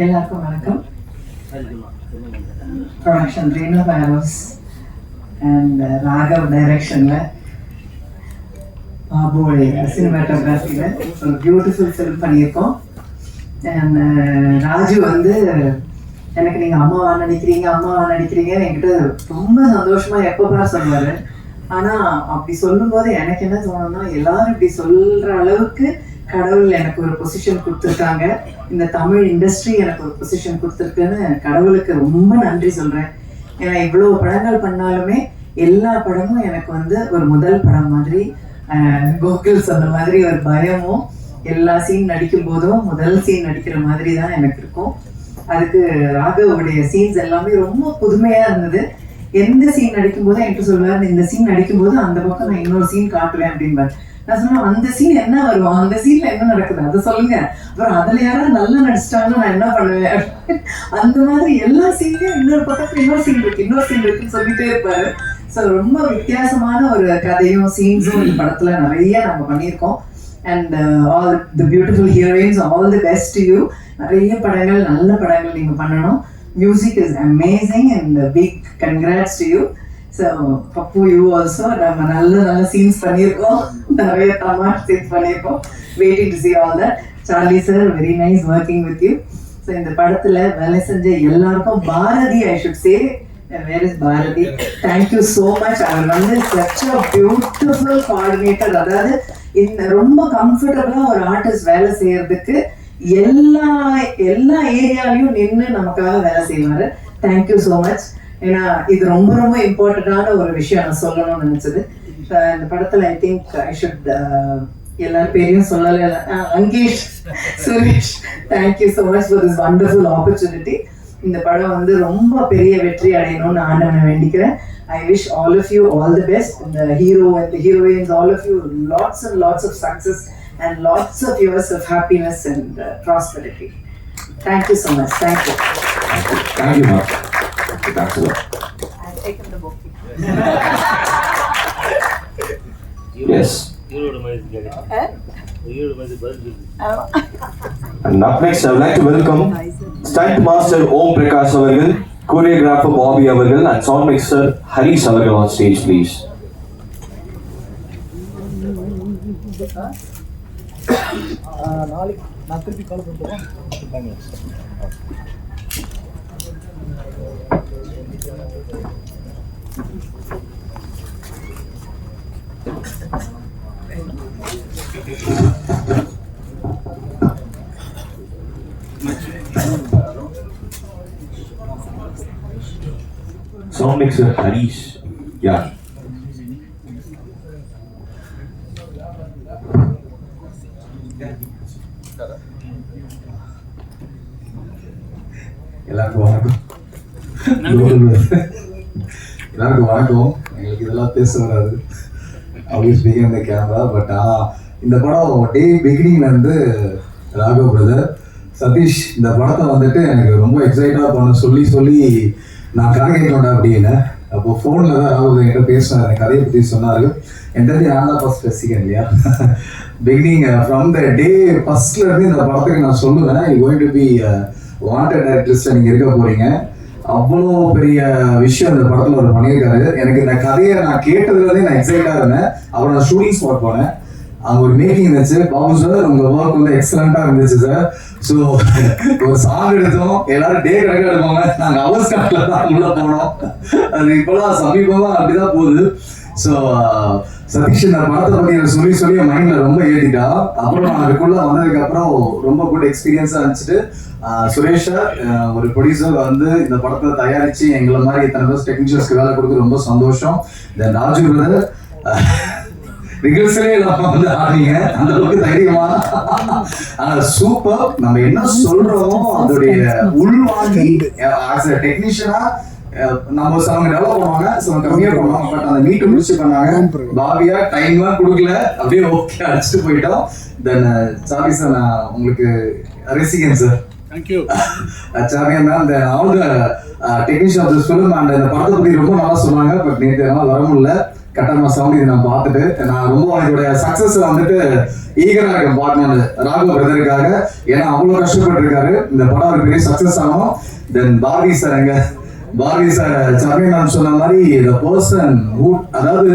எல்லாருக்கும் வணக்கம். Production Reno பேரோஸ் and Raghav டைரக்ஷன்ல பாபுவோடைய சினிமாட்டோகிராஃபியில் ஒரு பியூட்டிஃபுல் ஃபிலிம் பண்ணியிருக்கோம். அண்ட் ராஜு வந்து எனக்கு நீங்கள் அம்மாவா நடிக்கிறீங்க என்கிட்ட ரொம்ப சந்தோஷமாக எப்போ சொல்லுவார். ஆனால் அப்படி சொல்லும்போது எனக்கு என்ன தோணுன்னா, எல்லாரும் இப்படி சொல்கிற அளவுக்கு கடவுள் எனக்கு ஒரு பொசிஷன் கொடுத்துருக்காங்க, இந்த தமிழ் இண்டஸ்ட்ரி எனக்கு ஒரு பொசிஷன் கொடுத்துருக்குன்னு கடவுளுக்கு ரொம்ப நன்றி சொல்கிறேன். ஏன்னா இவ்வளோ படங்கள் பண்ணாலுமே எல்லா படமும் எனக்கு வந்து ஒரு முதல் படம் மாதிரி, கோகுல் சொன்ன மாதிரி ஒரு பயமும், எல்லா சீன் நடிக்கும் போதும் முதல் சீன் நடிக்கிற மாதிரி தான் எனக்கு இருக்கும். அதுக்கு ராகவுடைய சீன்ஸ் எல்லாமே ரொம்ப புதுமையாக இருந்தது. எந்த சீன் நடிக்கும் போதும் என்கிட்ட சொல்லுவார், இந்த சீன் நடிக்கும்போது அந்த பக்கம் நான் இன்னொரு சீன் காட்டுவேன் அப்படின்பார். நான் சொன்னேன், அந்த சீன் என்ன வரும், அந்த சீன்ல என்ன நடக்குது அதை சொல்லுங்க, அப்புறம் அதுல யாராவது நல்லா நடிச்சிட்டாங்கன்னா நான் என்ன பண்ணுவேன். அந்த மாதிரி எல்லா சீன்லயும் இன்னொரு பக்கத்துல இன்னொரு சீன் இருக்குன்னு சொல்லிட்டே இருப்பாரு. ஸோ ரொம்ப வித்தியாசமான ஒரு கதையும் சீன்ஸும் இந்த படத்துல நிறைய நம்ம பண்ணியிருக்கோம். And all the beautiful heroines, all the best to you. நிறைய படங்கள், நல்ல படங்கள் நீங்க பண்ணணும். Music is amazing and big congrats to you. So Pappu, you also. நம்ம நல்ல சீன்ஸ் பண்ணியிருக்கோம், நிறைய தமாஷ் சீன்ஸ் பண்ணியிருக்கோம். Waiting to see all that. Charlie sir, very nice working with you. So இந்த படத்தில் வேலை செஞ்ச எல்லாருக்கும், Bharathi, I should say, where is Bharathi, thank you so much. அவர் வந்து such a beautiful coordinator. அதாவது இந்த ரொம்ப கம்ஃபர்டபுளாக ஒரு ஆர்டிஸ்ட் வேலை செய்யறதுக்கு எல்லா ஏரியாலையும் நின்று நமக்காக வேலை செய்வார். Thank you so much. ஏன்னா இது ரொம்ப ரொம்ப இம்பார்ட்டண்டான ஒரு விஷயம் நான் சொல்லணும்னு நினைச்சது. இந்த படத்துல ஐ திங்க் ஐ ஷுட் எல்லார் பேரையும் சொல்லல. Ankesh, Suresh, thank you so much for this wonderful opportunity. இந்த படம் வந்து ரொம்ப பெரிய வெற்றி அடையணும்னு ஆண்டவனை வேண்டிக்கிறேன். I wish all of you all the best, the hero and the heroines, all of you, lots and lots of success and lots of years of happiness and prosperity. Thank you so much. Thank you. Thank you, ma'am. Thanks a lot. I've taken the book. Yes. And up next, I would like to welcome Stunt Master Om Prakash avargal, choreographer Bobby avargal, and sound mixer Harish avargal on stage, please. Sound mixer Harish, yeah. எல்லாருக்கும் வணக்கம். எங்களுக்கு இதெல்லாம் பேச வராது, always speaking இந்த camera. But இந்த படம் டே பிகினிங்ல இருந்து ராகவ் பிரதர், சதீஷ் இந்த படத்தை வந்துட்டு எனக்கு ரொம்ப எக்ஸைட்டாக பண்ண சொல்லி நான் கதை கேட்கணும்டா அப்படின்னு. அப்போ ஃபோனில் தான் ராகவ் என்கிட்ட பேசினார், எனக்கு கதையை பற்றி சொன்னார். என்கிட்ட நான் தான் ஃபர்ஸ்ட் பேசிக்கேன் இல்லையா. பிகினிங் ஃப்ரம் த டே ஃபர்ஸ்ட்ல இருந்து இந்த படத்துக்கு நான் சொல்லுவேன், you going to be wanted டைரக்டர்ஸ்ல நீங்கள் இருக்க போறீங்க. அவ்வளோ பெரிய விஷயம் இந்த படத்தில் ஒரு பண்ணியிருக்காரு. எனக்கு இந்த கதையை நான் கேட்டதுலேருந்தே நான் எக்ஸைட்டாக இருந்தேன். அப்புறம் நான் ஷூட்டிங் ஸ்பாட் போனேன், அங்கே ஒரு மேக்கிங் இருந்துச்சு. பாபு சார், உங்கள் ஒர்க் வந்து எக்ஸலண்ட்டாக இருந்துச்சு சார். ஸோ ஒரு சாங் எடுத்தோம், எல்லாரும் டே கணக்காக எடுப்பாங்க, நாங்கள் ஹவர்ஸ் கணக்கில் தான் உள்ள போனோம். அது இப்போலாம் சமீபமாக அப்படிதான் போகுது. ஸோ சதீஷ் இந்த படத்தை பற்றி சொல்லி என் மைண்டில் ரொம்ப ஏற்றிட்டா. அப்புறம் நான் அதுக்குள்ளே வந்ததுக்கப்புறம் ரொம்ப குட் எக்ஸ்பீரியன்ஸாக இருந்துச்சுட்டு, சுரேஷ் சார் ஒரு ப்ரொடியூசர் வந்து இந்த படத்தை தயாரித்து எங்களை மாதிரி இத்தனை பேர் டெக்னீஷியன்ஸ்க்கு வேலை கொடுத்து ரொம்ப சந்தோஷம். தென் ராஜு பிரதர் ரிகர்சலே நம்ம வந்து ஆனீங்க, அந்த அளவுக்கு தைரியமா. ஆனா சூப்பர். நம்ம என்ன சொல்றோமோ அதோடைய உள்வாங்கி ஆஸ் அ டெக்னீஷியனா நம்ம அவங்க டெவலப் பண்ணுவாங்க, கம்மியா பண்ணுவாங்க. பட் அந்த மீட்டு முடிச்சு பண்ணாங்க. பாபியா டைம்லாம் கொடுக்கல, அப்படியே ஓகே அடிச்சுட்டு போயிட்டோம். தென் சாரி சார், நான் உங்களுக்கு ரசிகன் sir. Thank you sorry ma'am. Then all the technician of this film and இந்த படத்தை பற்றி ரொம்ப நல்லா சொன்னாங்க. பட் நேற்று என்னால் வர முடியல. கட்டமா சவுண்ட் இது நான் பார்த்துட்டு நான் ரொம்ப அவனுடைய சக்சஸ் வந்துட்டு ஈகரா இருக்கேன் பார்க்கணும்னு ராகவ் பிரதருக்காக. ஏன்னா அவ்வளவு கஷ்டப்பட்டு இருக்காரு. இந்த படம் ஒரு பெரிய சக்சஸ் ஆகும். தென் பாரதி சார் பாரதி சார் சமயம் சொன்ன மாதிரி இந்த பர்சன் அதாவது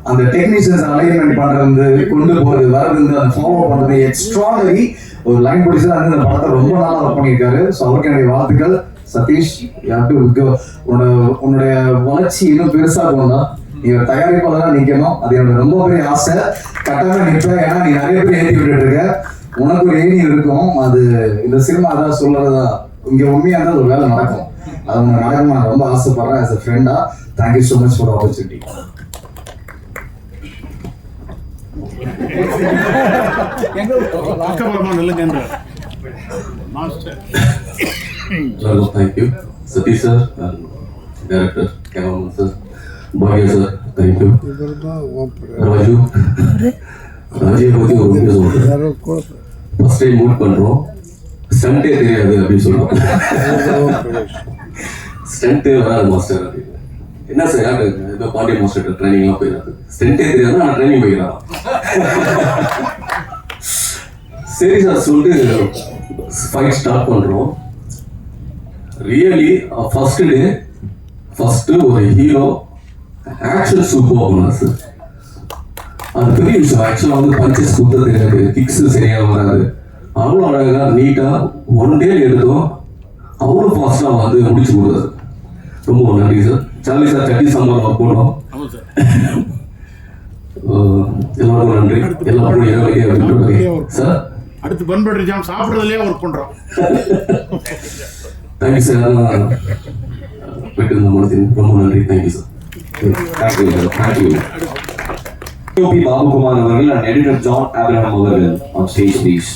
அந்த டெக்னீஷியன்ஸ் அலைன்மெண்ட் பண்றது, கொண்டு போறது, வரது, அந்த ஃபாலோ பண்றது எக்ஸ்ட்ராடனரி ஒரு லைன் ப்ரொடியூசர் வந்து இந்த படத்தை ரொம்ப நாளா ஒர்க் பண்ணியிருக்காரு. ஸோ அவருக்கு என்னுடைய வாழ்த்துக்கள். சதீஷ், உன்னுடைய வளர்ச்சி இன்னும் பெருசாகும் தான். நீ ஒரு தயாரிப்பாளராக நிற்கணும், அது என்னோட ரொம்ப பெரிய ஆசை. கட்டாயமா நிற்பேன். ஏன்னா நீ நிறைய பேர் ஏற்றி விட்டுட்டு இருக்க, உனக்கு ஒரு ஏணி இருக்கும். அது இந்த சினிமா அதான் சொல்றதா, இங்க உண்மையா இருந்தால் ஒரு வேலை நடக்கும். அது உனக்கு நடக்கும் நான் ரொம்ப ஆசைப்படுறேன். ஆஸ் அ ஃப்ரெண்டா thank you so much for opportunity. Thank you, Satish sir, and director, cameraman sir, Bhavya sir, thank you. Raju பத்தி ஒரு உண்மையை சொல்றேன். ஃபர்ஸ்ட் டைம் மூட் பண்றோம், ஸ்டண்டே தெரியாது அப்படின்னு சொல்லுவோம். ஸ்டண்டே வராது மாஸ்டர் அப்படின்னு. என்ன சார் யாரு ஏதோ பாண்டிய மாஸ்டர் ட்ரைனிங்லாம் போயிடாது, ஸ்டண்டே தெரியாது, நான் ட்ரைனிங் போயிடலாம். சரி சார் சொல்லிட்டு ஃபைட் ஸ்டார்ட் பண்றோம். ரியலி ஃபர்ஸ்ட் ஒரு ஹீரோ ஆக்ஷன் சூப்பர் பண்ணார் சார். அது பெரிய விஷயம். ஆக்சுவலாக வந்து பஞ்சஸ் குத்த தெரியாது, கிக்ஸ் சரியா வராது. அவ்வளோ அழகா நீட்டா ஒன் டே எடுத்தோம், அவ்வளோ ஃபாஸ்டா வந்து முடிச்சு கொடுத்தாரு. ரொம்ப நன்றி சார். சார்லி சார் சட்டி சாம்பார் ஒர்க் பண்ணோம். எல்லாருக்கும் நன்றி. எல்லாருக்கும் சார் அடுத்து பண்படுற ஜாம் சாப்பிட்றதுலேயே ஒர்க் பண்ணுறோம். Thank you sir. போயிட்டு இருந்த மனதின் ரொம்ப நன்றி. Thank you sir. Thank you. P. Babukumar அவர்கள் and editor John Abraham அவர்கள் on stage please.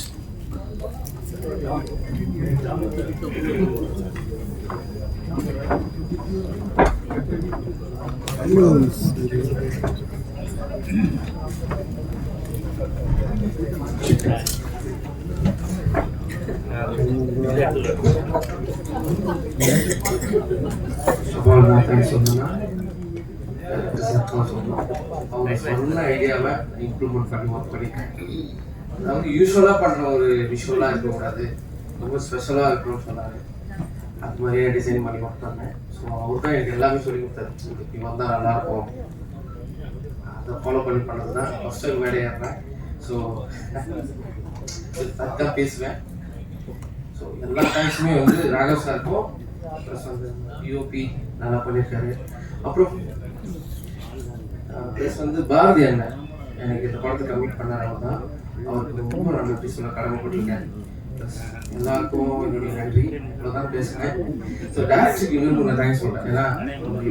அவங்க சொன்ன ஐடியாவை இம்ப்ரூவ்மெண்ட் பண்ணி ஒர்க் பண்ணியிருக்கேன். அதாவது யூஸ்வலாக பண்ணுற ஒரு விஷுவலாக இருக்கக்கூடாது, ரொம்ப ஸ்பெஷலாக இருக்கணும்னு சொன்னார். அது மாதிரியே டிசைன் பண்ணி ஒர்க் பண்ணேன். ஸோ அவர் தான் எனக்கு எல்லாமே சொல்லி கொடுத்தாரு. இப்படி வந்தால் நல்லாயிருக்கும், அதை ஃபாலோ பண்ணி பண்ணது தான் ஃபஸ்ட் டைம் மேடே ஏறேன். ஸோ தக்காக பேசுவேன். ஸோ எல்லா டைம்ஸுமே வந்து ராகவ் சாருக்கும் ப்ளஸ் வந்து யூபி நல்லா பண்ணியிருக்காரு. அப்புறம் ப்ளஸ் வந்து பாரதி அண்ணன் எனக்கு இந்த படத்தை கம்மிட் பண்ணார். அவர் தான், அவருக்கு ரொம்ப நான் எப்படி சொல்ல கடமைப்பட்டிருக்கேன். எல்லாருக்கும் என்னுடைய நன்றி. இவ்வளோதான் பேசுகிறேன். ஸோ டேரக்டருக்கு இன்னும் நான் தேங்க்ஸ் சொல்கிறேன். ஏன்னா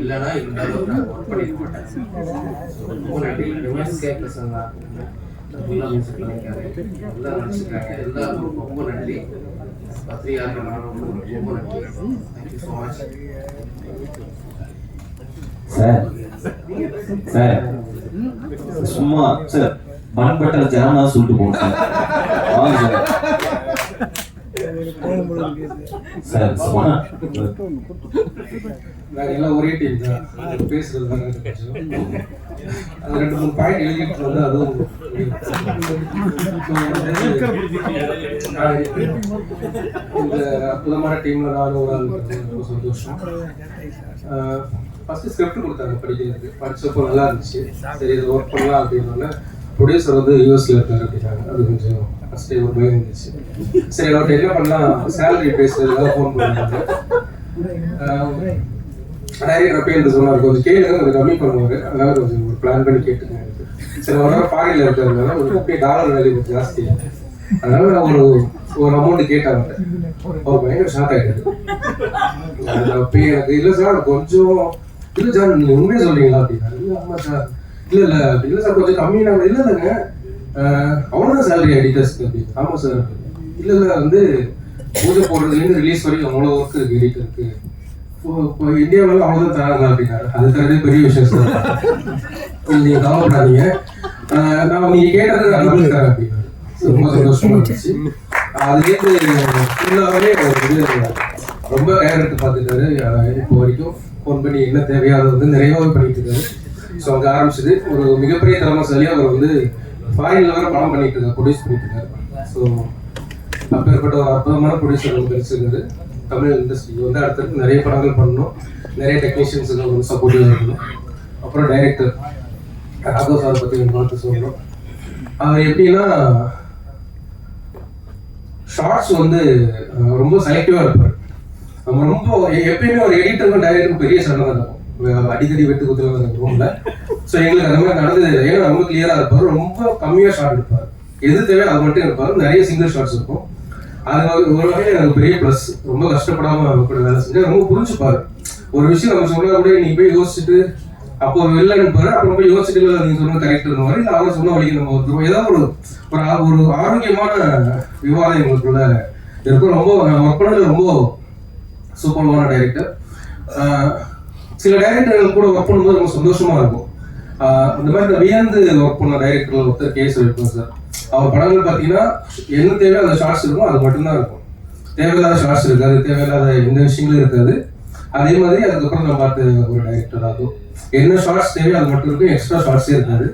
இல்லைன்னா இந்த அளவுக்கு நான் ஒர்க் பண்ணிக்க மாட்டேன். ஸோ ரொம்ப நன்றி. எம்எஸ்கே ப்ளஸ் ஃபுல்லாக மியூசிக் பண்ணியிருக்காரு, எல்லாம் நினச்சிருக்காங்க. எல்லாருக்கும் ரொம்ப நன்றி. பத்திரிகையாளர்கள் ரொம்ப நன்றி. Thank you so much sir. Sir சும்மா சார் பன் பட்டர் ஜானா சொல்லிட்டு போங்க சார். வாங்க சார். சும்மா நாங்கள் எல்லாம் ஒரே டீம் தான், பேசுறது தான் அது 2-3 பாயிண்ட் எழுதிட்டு வந்து அதுவும் இந்த அற்புதமான டீம்ல நானும் ஒரு ஆள் ரொம்ப சந்தோஷம். ஃபர்ஸ்ட் ஸ்கிரிப்ட் கொடுத்தாங்க படிக்கிறதுக்கு, படிச்சப்போ நல்லா இருந்துச்சு. சரி இதை ஒர்க் பண்ணலாம் அப்படின்னா ப்ரொடியூசர் வந்து யூஎஸ்ல இருக்காரு அப்படின்னாங்க. அது கொஞ்சம் ஃபர்ஸ்ட் டைம் ஒரு பயம் இருந்துச்சு. சரி அவர்கிட்ட என்ன பண்ணலாம், சேலரி பேசுறதுக்காக ஃபோன் பண்ணுறாங்க. டைரக்டர் பேர் சொன்னார், கொஞ்சம் கேளுங்க, கொஞ்சம் கம்மி பண்ணுவார், அதனால கொஞ்சம் ஒரு பிளான் பண்ணி கேட்டுங்க. சரி ஒரு நாள் ஃபாரின்ல இருக்கிறதுனால ஒரு $50 வேல்யூ கொஞ்சம் ஜாஸ்தி, அதனால நான் ஒரு அமௌண்ட் கேட்டாங்க. அவர் பயங்கர ஷார்ட் ஆகிடுது. அப்போ எனக்கு இல்லை சார் கொஞ்சம் இல்லை சார் நீங்கள் உண்மையாக சொல்றீங்களா அப்படின்னா, இல்லை ஆமாம் சார், இல்லை இல்லை அப்படி இல்லை சார் கொஞ்சம் கம்மியாக இல்லை இல்லைங்க அவ்வளோதான் சேலரி எடிட்டர்ஸ்க்கு அப்படின்னு. ஆமாம் சார். இல்லை இல்லை வந்து பூஜை போடுறதுலேருந்து ரிலீஸ் வரைக்கும் அவ்வளோ ஒர்க் இருக்குது எடிட்டருக்கு, இப்போ இந்தியாவில் அவ்வளோதான் தராங்க அப்படின்னாரு. அது தரதே பெரிய விஷயம் சார், நீங்கள் கவலைப்படாதீங்க, நான் நீங்கள் கேட்டது அனுப்பி தரேன் அப்படின்னாரு. ரொம்ப சந்தோஷமா இருந்துச்சு. அதுலேருந்து ஃபுல்லாகவே வந்து ரொம்ப கேர் எடுத்து பார்த்துட்டாரு. இப்போ வரைக்கும் ஃபோன் பண்ணி என்ன தேவையோ அதை வந்து நிறைவாகவே பண்ணிட்டு இருக்காரு. ஸோ அங்கே ஆரம்பிச்சது ஒரு மிகப்பெரிய திறமைசாலியாக அவர் வந்து ஃபாரின்ல வர படம் பண்ணிட்டு இருக்காரு, ப்ரொடியூஸ் பண்ணிட்டு இருக்காரு. ஸோ அப்பேற்பட்ட ஒரு அற்புதமான ப்ரொடியூசர் வந்து கிடைச்சிருக்காரு. தமிழ் இண்டஸ்ட்ரிக்கு வந்து அடுத்தடுத்து நிறைய படங்கள் பண்ணணும், நிறைய டெக்னீஷியன்ஸுக்கு வந்து சப்போர்ட்டிவாக இருக்கணும். அப்புறம் டைரக்டர் ராகவ் சார் பற்றி பார்த்து சொல்லணும். அவர் எப்படின்னா ஷார்ட்ஸ் வந்து ரொம்ப செலக்டிவாக இருப்பார். நம்ம ரொம்ப எப்பயுமே ஒரு எடிட்டருக்கும் டைரக்டருக்கும் பெரிய சண்டை தான் இருக்கும், அடிக்கடி வெட்டு குத்துல ரூம்ல. ஸோ எங்களுக்கு அந்த மாதிரி நடந்தது இல்லை. ஏன்னா ரொம்ப கிளியரா இருப்பார், ரொம்ப கம்மியாக ஷார்ட் எடுப்பார், எது தேவையோ அது மட்டும் இருப்பார். நிறைய சிங்கிள் ஷார்ட்ஸ் இருக்கும். அது ஒரு வகையில் எனக்கு பெரிய ப்ளஸ். ரொம்ப கஷ்டப்படாம கூட வேலை செஞ்சு ரொம்ப புரிஞ்சுப்பாரு. ஒரு விஷயம் நம்ம சொன்னா கூட நீ போய் யோசிச்சுட்டு அப்போ வெளில அனுப்பாரு, அப்புறம் போய் யோசிச்சுட்டு இல்லை நீங்க சொன்ன கரெக்ட் மாதிரி இல்லை அவங்க சொன்ன வழிக்கு நம்ம ஒருத்தரும் ஏதாவது ஒரு ஆரோக்கியமான விவாதம் எங்களுக்குள்ள இருக்கும். ரொம்ப ஒர்க் பண்ணது ரொம்ப சூப்பரான டைரக்டர். சில டைரக்டர்கள் கூட ஒர்க் பண்ணும்போது ரொம்ப சந்தோஷமா இருக்கும். இந்த மாதிரி வியந்து ஒர்க் பண்ண டைரக்டர்கள் ஒருத்தர் கேஸ் இருக்கும் சார். அவர் படங்கள் பார்த்தீங்கன்னா என்ன தேவையோ அந்த ஷார்ட்ஸ் இருக்கும், அது மட்டும்தான் இருக்கும். தேவையில்லாத ஷார்ட்ஸ் இருக்காது, தேவையில்லாத எந்த விஷயங்களும் இருக்காது. அதே மாதிரி அதுக்கப்புறம் நம்ம பார்த்த ஒரு டைரக்டர் ஆகும், என்ன ஷார்ட்ஸ் தேவையோ அது மட்டும் இருக்கும், எக்ஸ்ட்ரா ஷார்ட்ஸே இருக்காது.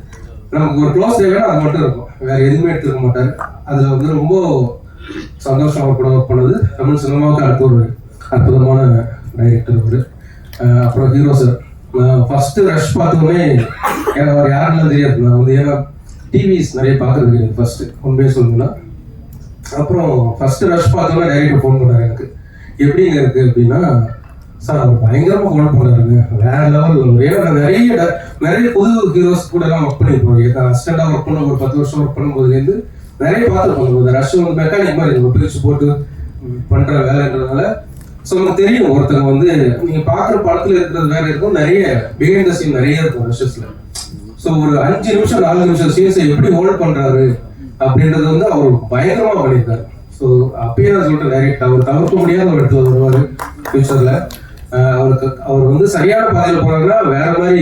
நமக்கு ஒரு க்ளோஸ் தேவைன்னா அது மட்டும் இருக்கும், வேற எதுவுமே எடுத்துக்க மாட்டார். அதில் வந்து ரொம்ப சந்தோஷம் அவர் கூட ஒர்க் பண்ணது. தமிழ் சினிமாவுக்கு அடுத்த ஒரு அற்புதமான டைரக்டர் அவர். அப்புறம் ஹீரோ சார், நான் ஃபர்ஸ்ட் ரஷ் பார்த்தோன்னே எனக்கு அவர் யாருன்னு தெரியாது. நான் வந்து ஏன்னா டிவிஸ் நிறைய பார்க்கறது கிடையாது ஃபர்ஸ்ட், உண்மையே சொல்லணும்னா. அப்புறம் ஃபர்ஸ்ட் ரஷ் பார்த்தோன்னா டைரக்டர் ஃபோன் பண்ணார் எனக்கு, எப்படிங்க இருக்கு அப்படின்னா, சார் அவர் பயங்கரமாக ஃபோன் பண்ணாருங்க, வேற லெவல். ஏன்னா நான் நிறைய புது ஹீரோஸ் கூட எல்லாம் ஒர்க் பண்ணியிருப்போம். நான் அசிஸ்டண்டாக ஒர்க் பண்ண ஒரு 10 வருஷம் ஒர்க் பண்ணும்போதுலேருந்து நிறைய பார்த்துருப்போம். ரஷ் வந்து மெக்கானிக் மாதிரி நம்ம பிரிச்சு போட்டு பண்ற வேலைன்றதுனால ஸோ நமக்கு தெரியும் ஒருத்தங்க வந்து நீங்க பாக்குற படத்துல இருக்கிறது வேற இருக்கும், நிறைய பிஹைண்ட் த சீன் நிறைய இருக்கும் ரஷஸ்ல. ஸோ ஒரு 5 நிமிஷம் 4 நிமிஷம் சீன்ஸை எப்படி ஹோல்ட் பண்றாரு அப்படின்றது வந்து அவர் பயங்கரமா பண்ணியிருக்காரு. ஸோ அப்பயே நான் சொல்றேன், டைரக்ட் அவர் தவிர்க்க முடியாத ஒரு இடத்துல வருவாரு ஃபியூச்சர்ல. அவர் வந்து சரியான பாதையில போனாருன்னா வேற மாதிரி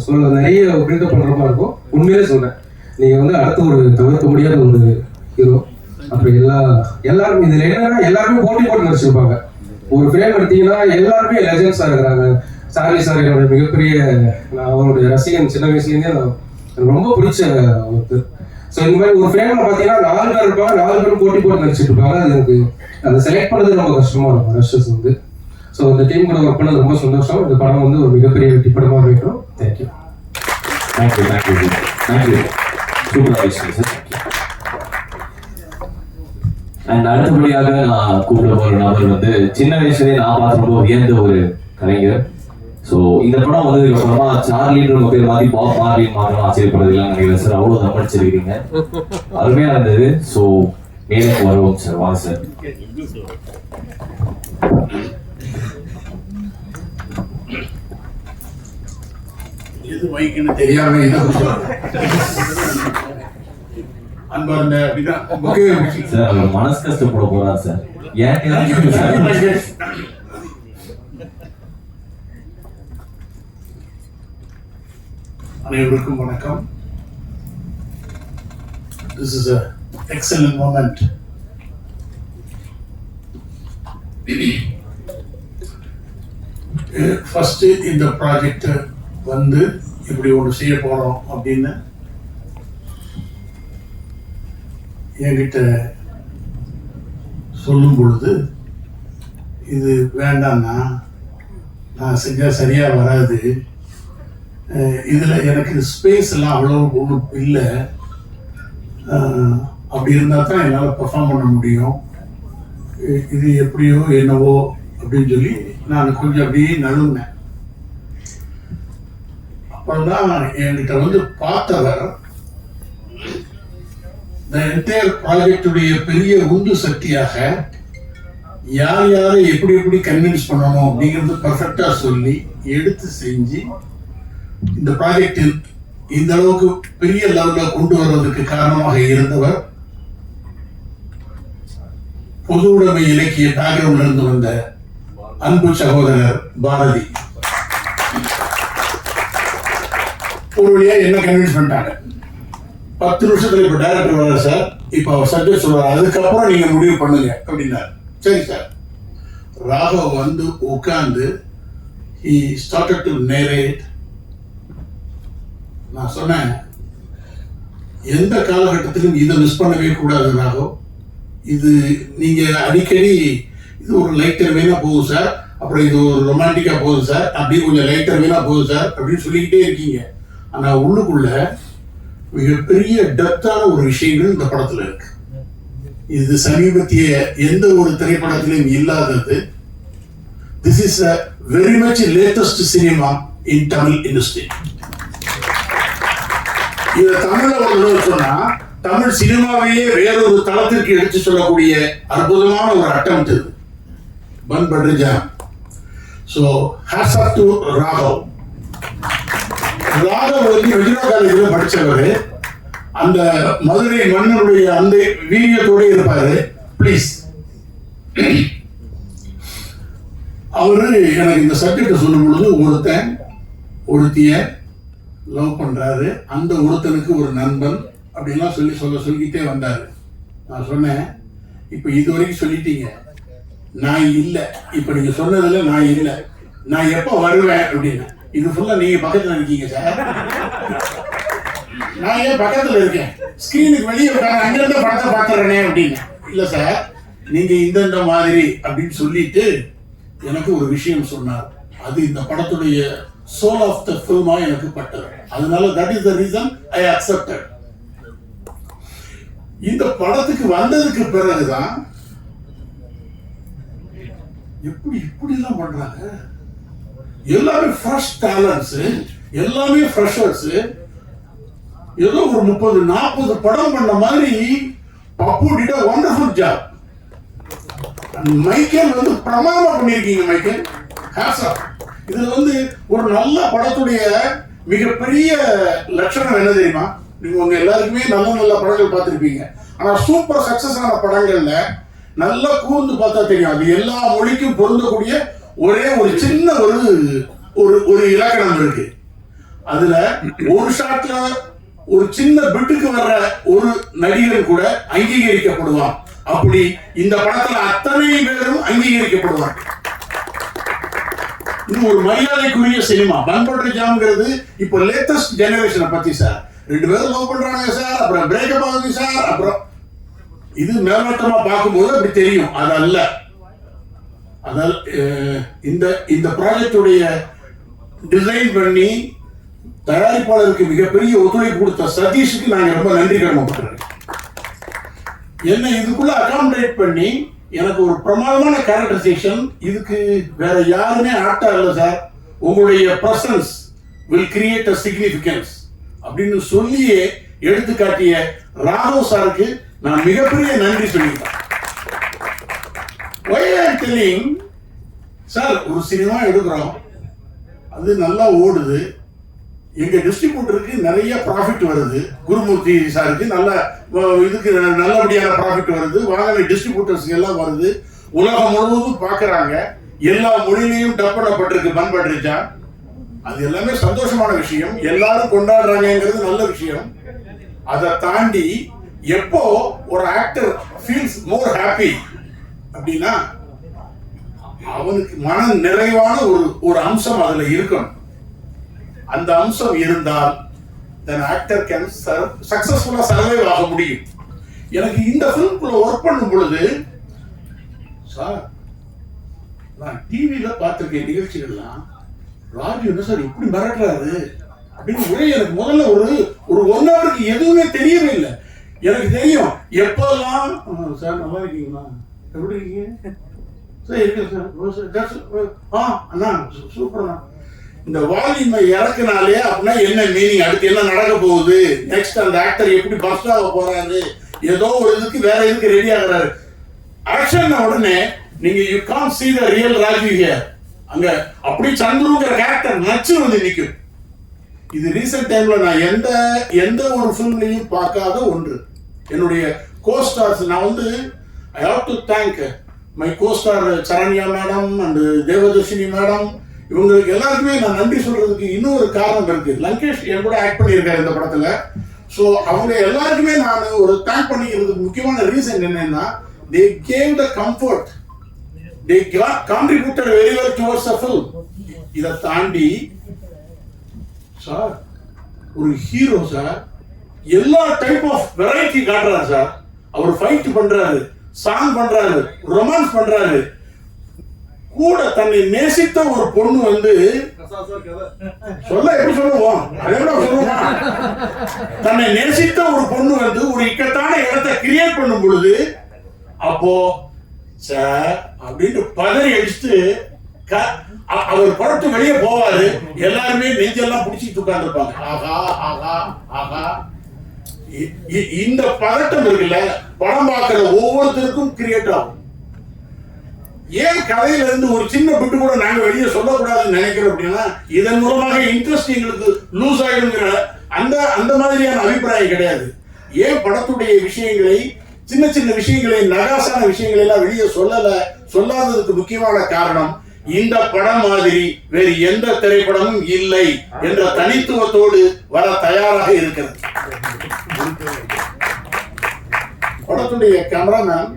சொல்ல நிறைய பில்டப் பண்ற மாதிரி இருக்கும். உண்மையிலே சொல்றேன், நீங்க வந்து அடுத்த ஒரு தவிர்க்க முடியாத ஒரு ஹீரோ. அப்புறம் எல்லாரும் இதுல என்னன்னா எல்லாருமே போட்டு நடிச்சிருப்பாங்க. ஒரு ஃப்ரேம் எடுத்தீங்கன்னா எல்லாருமே லெஜெண்ட்ஸா இருக்கிறாங்க. சார்லி சார் என்னோட மிகப்பெரிய, நான் அவருடைய ரசிகன் சின்ன வயசுலேருந்தே. எனக்கு ரொம்ப பிடிச்ச ஒருத்தர். ஸோ இந்த மாதிரி ஒரு ஃப்ரேம்ல பார்த்தீங்கன்னா 4 பேர் இருப்பாங்க, 4 பேரும் போட்டு நடிச்சிட்டு இருப்பாங்க. அது எனக்கு அதை செலக்ட் பண்ணது ரொம்ப கஷ்டமா இருக்கும் ரஷஸ் வந்து. ஸோ இந்த டீம் கூட ஒர்க் பண்ணது ரொம்ப சந்தோஷம். இந்த படம் வந்து ஒரு மிகப்பெரிய வெற்றி படமாக இருக்கும். தேங்க்யூ. அண்ட் அடுத்தபடியாக நான் கூப்பிட போற நபர் வந்து சின்ன வயசுலேயே நான் பார்த்து ரொம்ப வியந்த ஒரு கலைஞர். ஸோ இந்த படம் வந்து அப்புறமா சார்லின்ற உங்க பேர் மாற்றி பாப் மார்லின்னு மாத்திரம் ஆச்சரியப்படுறதுலாம் நினைக்கிறேன் சார். அவ்வளோ சமாளிச்சிருக்கீங்க, அருமையா இருந்தது. ஸோ மேலுக்கு வருவோம் சார், வாங்க சார். எது மைக்குன்னு தெரியாம அன்பார்ந்த சார் அவர் மனசு கஷ்டப்பட போறார் சார். ஏன் அனைவருக்கும் வணக்கம். This is an excellent moment. First இந்த ப்ராஜெக்ட் வந்து இப்படி ஒன்று செய்ய போறோம் அப்படின்னு என்கிட்ட சொல்லும் பொழுது, இது வேண்டாம்னா நான் செஞ்சால் சரியாக வராது, இதில் எனக்கு ஸ்பேஸ் எல்லாம் அவ்வளோ ஒன்றும் இல்லை, அப்படி இருந்தால் தான் என்னால் பெர்ஃபார்ம் பண்ண முடியும், இது எப்படியோ என்னவோ அப்படின்னு சொல்லி நான் கொஞ்சம் அப்படியே நழுவினேன். அப்புறம்தான் என்கிட்ட வந்து பார்த்தவர் இந்த என்டையர் ப்ராஜெக்டுடைய பெரிய உந்து சக்தியாக யாரை எப்படி கன்வின்ஸ் பண்ணணும் அப்படிங்கிறது பர்ஃபெக்டா சொல்லி எடுத்து செஞ்சு இந்த ப்ராஜெக்ட் இந்த அளவுக்கு பெரிய லெவல்ல கொண்டு வருவதற்கு காரணமாக இருந்தவர் பொது உடைமை இலக்கிய பேக்ரவுண்ட்ல இருந்து வந்த அன்பு சகோதரர் பாரதி. ஒரு வழியா என்ன கன்வின்ஸ் பண்ணிட்டாங்க. 10 நிமிஷத்துல இப்ப டைரக்டர் வர சார், இப்ப அவர் சப்ஜெக்ட் சொல்றாரு, அதுக்கப்புறம் நீங்க முடிவு பண்ணுங்க அப்படின்னாரு. சரி சார். ராகவ் வந்து உட்கார்ந்து he started to narrate நான் சொன்னேன் எந்த காலகட்டத்திலும் இதை மிஸ் பண்ணவே கூடாது ராகவ். இது நீங்க அடிக்கடி இது ஒரு லைட்டர் வேணா போகுது சார், அப்புறம் இது ஒரு ரொமான்டிக்கா போகுது சார், அப்படியே கொஞ்சம் லைட்டர் வேணா போகுது சார் அப்படின்னு சொல்லிக்கிட்டே இருக்கீங்க. ஆனா உள்ளுக்குள்ள மிகப்பெரிய டெப்தான ஒரு விஷயங்கள் இந்த படத்துல இருக்கு. இது சமீபத்திய எந்த ஒரு திரைப்படத்திலும் இல்லாதது. This is a very much latest cinema in Tamil industry. இத தமிழ்ல ஒரு சொன்னா தமிழ் சினிமாவையே வேறொரு தளத்திற்கு எடுத்து சொல்லக்கூடிய அற்புதமான ஒரு அட்டெம்ப்ட் இது bun butter jam. So hats off to Raghav. Raghav வந்து விஜயா காலேஜில் படித்தவர். அந்த மதுரை மன்னனுடைய அந்த வீரியத்தோட இருப்பாரு. ப்ளீஸ், அவரு எனக்கு இந்த சப்ஜெக்ட் சொல்லும் பொழுது ஒருத்தன் ஒருத்திய லவ் பண்றாரு, அந்த ஒருத்தனுக்கு ஒரு நண்பன் அப்படின்லாம் சொல்லிக்கிட்டே வந்தாரு. நான் சொன்னேன், இப்ப இது வரைக்கும் சொல்லிட்டீங்க, நான் இல்லை, இப்ப நீங்க சொன்னதுல நான் இல்லை, நான் எப்ப வருவேன் அப்படின்னு. இது ஃபுல்லா நீங்க பக்கத்துல இருக்கீங்க சார், நான் ஏன் பக்கத்துல இருக்கேன், ஸ்கிரீனுக்கு வெளியே அங்க இருந்து படத்தை பாத்துறேனே அப்படின்னு. இல்ல சார், நீங்க இந்த மாதிரி அப்படின்னு சொல்லிட்டு எனக்கு ஒரு விஷயம் சொன்னார். அது இந்த படத்துடைய சோல் ஆஃப் த ஃபில்மா எனக்கு பட்டது. அதனால that is the reason I accepted. இந்த படத்துக்கு வந்ததுக்கு பிறகுதான் எப்படி இப்படி எல்லாம் பண்றாங்க. எல்லாமே ஃப்ரெஷ் டேலண்ட்ஸ், எல்லாமே ஃப்ரெஷர்ஸ். ஏதோ ஒரு 30-40 படம் பண்ண மாதிரி Pappu did a wonderful job. Michael வந்து பிரமாதமா பண்ணிருக்கீங்க மைக்கேல். Hats off. இதுல வந்து ஒரு நல்ல படத்துடைய மிகப்பெரிய லட்சணம் என்ன தெரியுமா? நீங்க உங்க எல்லாருக்குமே நல்ல நல்ல படங்கள் பார்த்திருப்பீங்க. ஆனா சூப்பர் சக்சஸ் ஆன படங்கள்ல நல்லா கூர்ந்து பார்த்தா தெரியும், அது எல்லா மொழிக்கும் பொருந்தக்கூடிய ஒரே ஒரு சின்ன ஒரு இலக்கணம் இருக்கு. அதுல ஒரு ஷாட்ல ஒரு சின்ன பிட்டுக்கு வர்ற ஒரு நடிகர் கூட அங்கீகரிக்கப்படுவான். அப்படி இந்த படத்துல அத்தனை பேரும் அங்கீகரிக்கப்படுவாங்க. இது ஒரு மரியாதைக்குரிய சினிமா. பன் பட்டர் ஜாம்ங்கிறது இப்போ லேட்டஸ்ட் ஜெனரேஷனை பத்தி சார். 2 பேரும் லவ் பண்றாங்க சார், அப்புறம் பிரேக்கப் ஆகுது சார், அப்புறம் இது மேலோட்டமா பார்க்கும்போது அப்படி தெரியும். அதல்ல. அதால் இந்த ப்ராஜெக்டுடைய டிசைன் பண்ணி தயாரிப்பாளருக்கு மிகப்பெரிய ஒத்துழைப்பு கொடுத்த சதீஷுக்கு நாங்க ரொம்ப நன்றி கடமைப்பட்டிருக்கோம். என்ன இதுக்குள்ள அகாமடேட் பண்ணி எனக்கு ஒரு பிரமாதமான கேரக்டரைசேஷன். இதுக்கு வேற யாருமே ஆக்டா இல்லை சார், உங்களுடைய presence will create a significance அப்படின்னு சொல்லியே எடுத்துக்காட்டிய ராகவ் சாருக்கு நான் மிகப்பெரிய நன்றி சொல்லிட்டேன். Why I am telling sir, ஒரு சினிமா எடுக்கிறோம், அது நல்லா ஓடுது, எங்க டிஸ்ட்ரிபியூட்டருக்கு நிறைய ப்ராஃபிட் வருது, குருமூர்த்தி சாருக்கு நல்ல இதுக்கு நல்லபடியான ப்ராஃபிட் வருது, வாங்கின டிஸ்ட்ரிபியூட்டர்ஸ்க்கு எல்லாம் வருது, உலகம் முழுவதும் பார்க்கறாங்க, எல்லா மொழியிலையும் டப் பண்ணப்பட்டிருக்கு பன் பட்டர் ஜாம். அது எல்லாமே சந்தோஷமான விஷயம், எல்லாரும் கொண்டாடுறாங்கிறது நல்ல விஷயம். அதை தாண்டி எப்போ ஒரு ஆக்டர் ஃபீல்ஸ் மோர் ஹாப்பி அப்படின்னா அவனுக்கு மன நிறைவான ஒரு அம்சம் அதுல இருக்கணும். அந்த அம்சம் இருந்தால் then actor can successfully survive ஆக முடியும். எனக்கு இந்த ஃபிலிம்குள்ள ஒர்க் பண்ணும் பொழுது சார், நான் டிவியில பார்த்திருக்கேன் நிகழ்ச்சிகள்லாம், ராஜு என்ன சார் இப்படி மிரட்டுறாரு அப்படின்னு ஒரே எனக்கு முதல்ல ஒரு 1 ஹவருக்கு எதுவுமே தெரியவே இல்லை. எனக்கு தெரியும் எப்பெல்லாம் சார் நல்லா இருக்கீங்களா, எப்படி இருக்கீங்க சார், இருக்கேன் சார், அண்ணா சூப்பர்ண்ணா, இந்த வால்யூமை இறக்குனாலே அப்படின்னா என்ன மீனிங், அடுத்து என்ன நடக்க போகுது, நெக்ஸ்ட் அந்த ஆக்டர் எப்படி பஸ்ட் ஆக போறாரு, ஏதோ ஒரு இதுக்கு வேற இதுக்கு ரெடி ஆகுறாரு. ஆக்ஷன் உடனே நீங்க you can't see the real Raju here. அங்க அப்படி சந்துருங்கிற கேரக்டர் நச்சு வந்து நிற்கும். இது ரீசெண்ட் டைம்ல நான் எந்த ஒரு ஃபிலிம்லையும் பார்க்காத ஒன்று. என்னுடைய கோஸ்டார்ஸ் நான் வந்து I have to thank my costar Saranya madam and Devadarshini madam. இவங்களுக்கு எல்லாருக்குமே நான் நன்றி சொல்றதுக்கு இன்னொரு காரணம் இருக்கு. லங்கேஷ் என் கூட ஆக்ட் பண்ணியிருக்காரு இந்த படத்துல. ஸோ அவங்க எல்லாருக்குமே நான் ஒரு தேங்க் பண்ணிக்கிறதுக்கு முக்கியமான ரீசன் என்னன்னா, they gave the comfort, they contributed very well towards the film. இதை தாண்டி சார் ஒரு ஹீரோ சார். எல்லா டைப் ஆஃப் வெரைட்டி காட்டுறாரு சார். அவர் ஃபைட் பண்றாரு, சாங் பண்றாரு, ரொமான்ஸ் பண்றாரு. கூட தன்னை நேசித்த ஒரு பொண்ணு வந்து சொல்ல எப்படி சொல்லுவோம், சொல்லுவோம். தன்னை நேசித்த ஒரு பொண்ணு வந்து ஒரு இக்கட்டான இடத்தை கிரியேட் பண்ணும் பொழுது அப்போ சார் அப்படின்னு பதறி அடிச்சுட்டு அவர் படத்து வெளியே போவாரு. எல்லாருமே நெஞ்செல்லாம் பிடிச்சிட்டு உட்கார்ந்துருப்பாங்க. ஆகா ஆகா ஆகா. இந்த பதட்டம் இருக்குல்ல, படம் பார்க்கிற ஒவ்வொருத்தருக்கும் கிரியேட் ஆகும். ஏன் கதையில இருந்து ஒரு சின்ன பிட்டு கூட நாங்க வெளியே சொல்லக்கூடாதுன்னு நினைக்கிறோம் அப்படின்னா, இதன் மூலமாக இன்ட்ரெஸ்ட் எங்களுக்கு லூஸ் ஆகிடுங்கிற அந்த மாதிரியான அபிப்பிராயம் கிடையாது. ஏன் படத்துடைய விஷயங்களை, சின்ன சின்ன விஷயங்களை, நகாசான விஷயங்களை எல்லாம் வெளியே சொல்லாததுக்கு முக்கியமான காரணம், இந்த படம் மாதிரி வேறு எந்த திரைப்படமும் இல்லை என்ற தனித்துவத்தோடு வர தயாராக இருக்கிறது. படத்துடைய கேமராமேன்,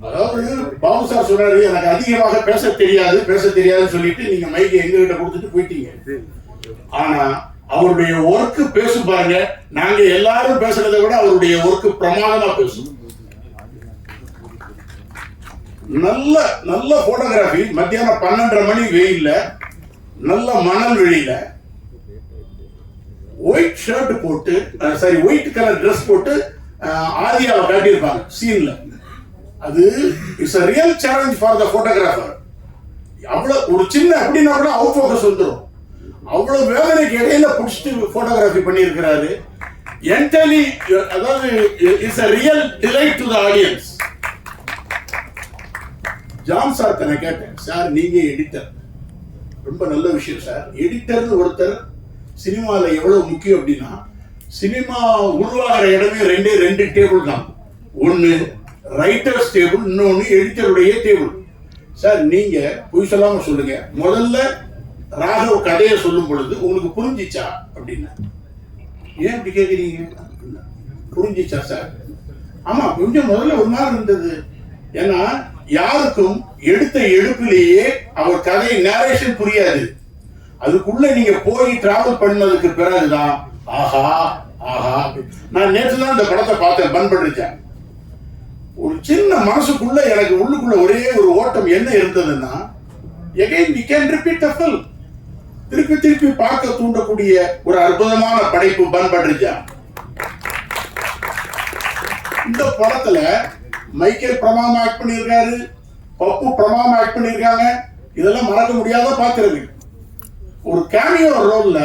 அதாவது பாபு சார் சொன்னாரு, எனக்கு அதிகமாக பேச தெரியாதுன்னு சொல்லிட்டு நீங்க மைக்கை எங்ககிட்ட கொடுத்துட்டு போயிட்டீங்க. ஆனா அவருடைய ஒர்க் பேசும் பாருங்க. நாங்க எல்லாரும் பேசுறதை விட அவருடைய ஒர்க் பிரமாதமா பேசும். நல்ல போட்டோகிராஃபி. மத்தியானம் 12:30 மணி வெயில்ல, நல்ல மணல் வெளியில, ஒயிட் ஷர்ட் போட்டு, ஒயிட் கலர் ட்ரெஸ் போட்டு ஆதியாவை காட்டியிருப்பாங்க சீன்ல. அது it's a real challenge for the photographer. அவ்வளவு ஒரு சின்ன அப்படின்னா கூட அவுட் ஃபோக்கஸ் வந்துடும். அவ்வளவு வேதனைக்கு இடையில பிடிச்சிட்டு போட்டோகிராஃபி பண்ணியிருக்கிறாரு. என்டலி, அதாவது it's a real delight to the audience. John sir நான் கேட்டேன், சார் நீங்க எடிட்டர், ரொம்ப நல்ல விஷயம் சார். எடிட்டர்னு ஒருத்தர் சினிமால எவ்வளவு முக்கியம் அப்படின்னா, சினிமா உருவாகிற இடமே ரெண்டு டேபிள் தான். ஒன்னு ரைட்டர்ஸ் டேபிள், இன்னொன்னு எடிட்டருடைய டேபிள். சார் நீங்க பொய் சொல்லாம சொல்லுங்க, முதல்ல ராகவ் கதையை சொல்லும் பொழுது உங்களுக்கு புரிஞ்சிச்சா அப்படின்னா. ஏன் இப்படி கேட்குறீங்க? புரிஞ்சிச்சா சார்? ஆமா, கொஞ்சம் முதல்ல ஒரு மாதிரி இருந்தது. ஏன்னா யாருக்கும் எடுத்த எடுப்பிலேயே அவர் கதை நேரேஷன் புரியாது. அதுக்குள்ள நீங்க போய் டிராவல் பண்ணதுக்கு பிறகுதான் ஆஹா ஆஹா. நான் நேற்று தான் இந்த படத்தை பார்த்தேன், பன் பண்ணிருச்சேன். ஒரு சின்ன மனசுக்குள்ள எனக்கு உள்ளுக்குள்ள ஒரே ஒரு ஓட்டம் என்ன இருந்ததுன்னா, again we can repeat the film. திருப்பி பார்க்க தூண்டக்கூடிய ஒரு அற்புதமான படைப்பு பன் பண்றிச்சா. இந்த படத்துல மைக்கேல் பிரமாதமா ஆக்ட் பண்ணியிருக்காரு, பப்பு பிரமாதமா ஆக்ட் பண்ணியிருக்காங்க. இதெல்லாம் மறக்க முடியாத பாக்குறது. ஒரு கேமியோ ரோல்ல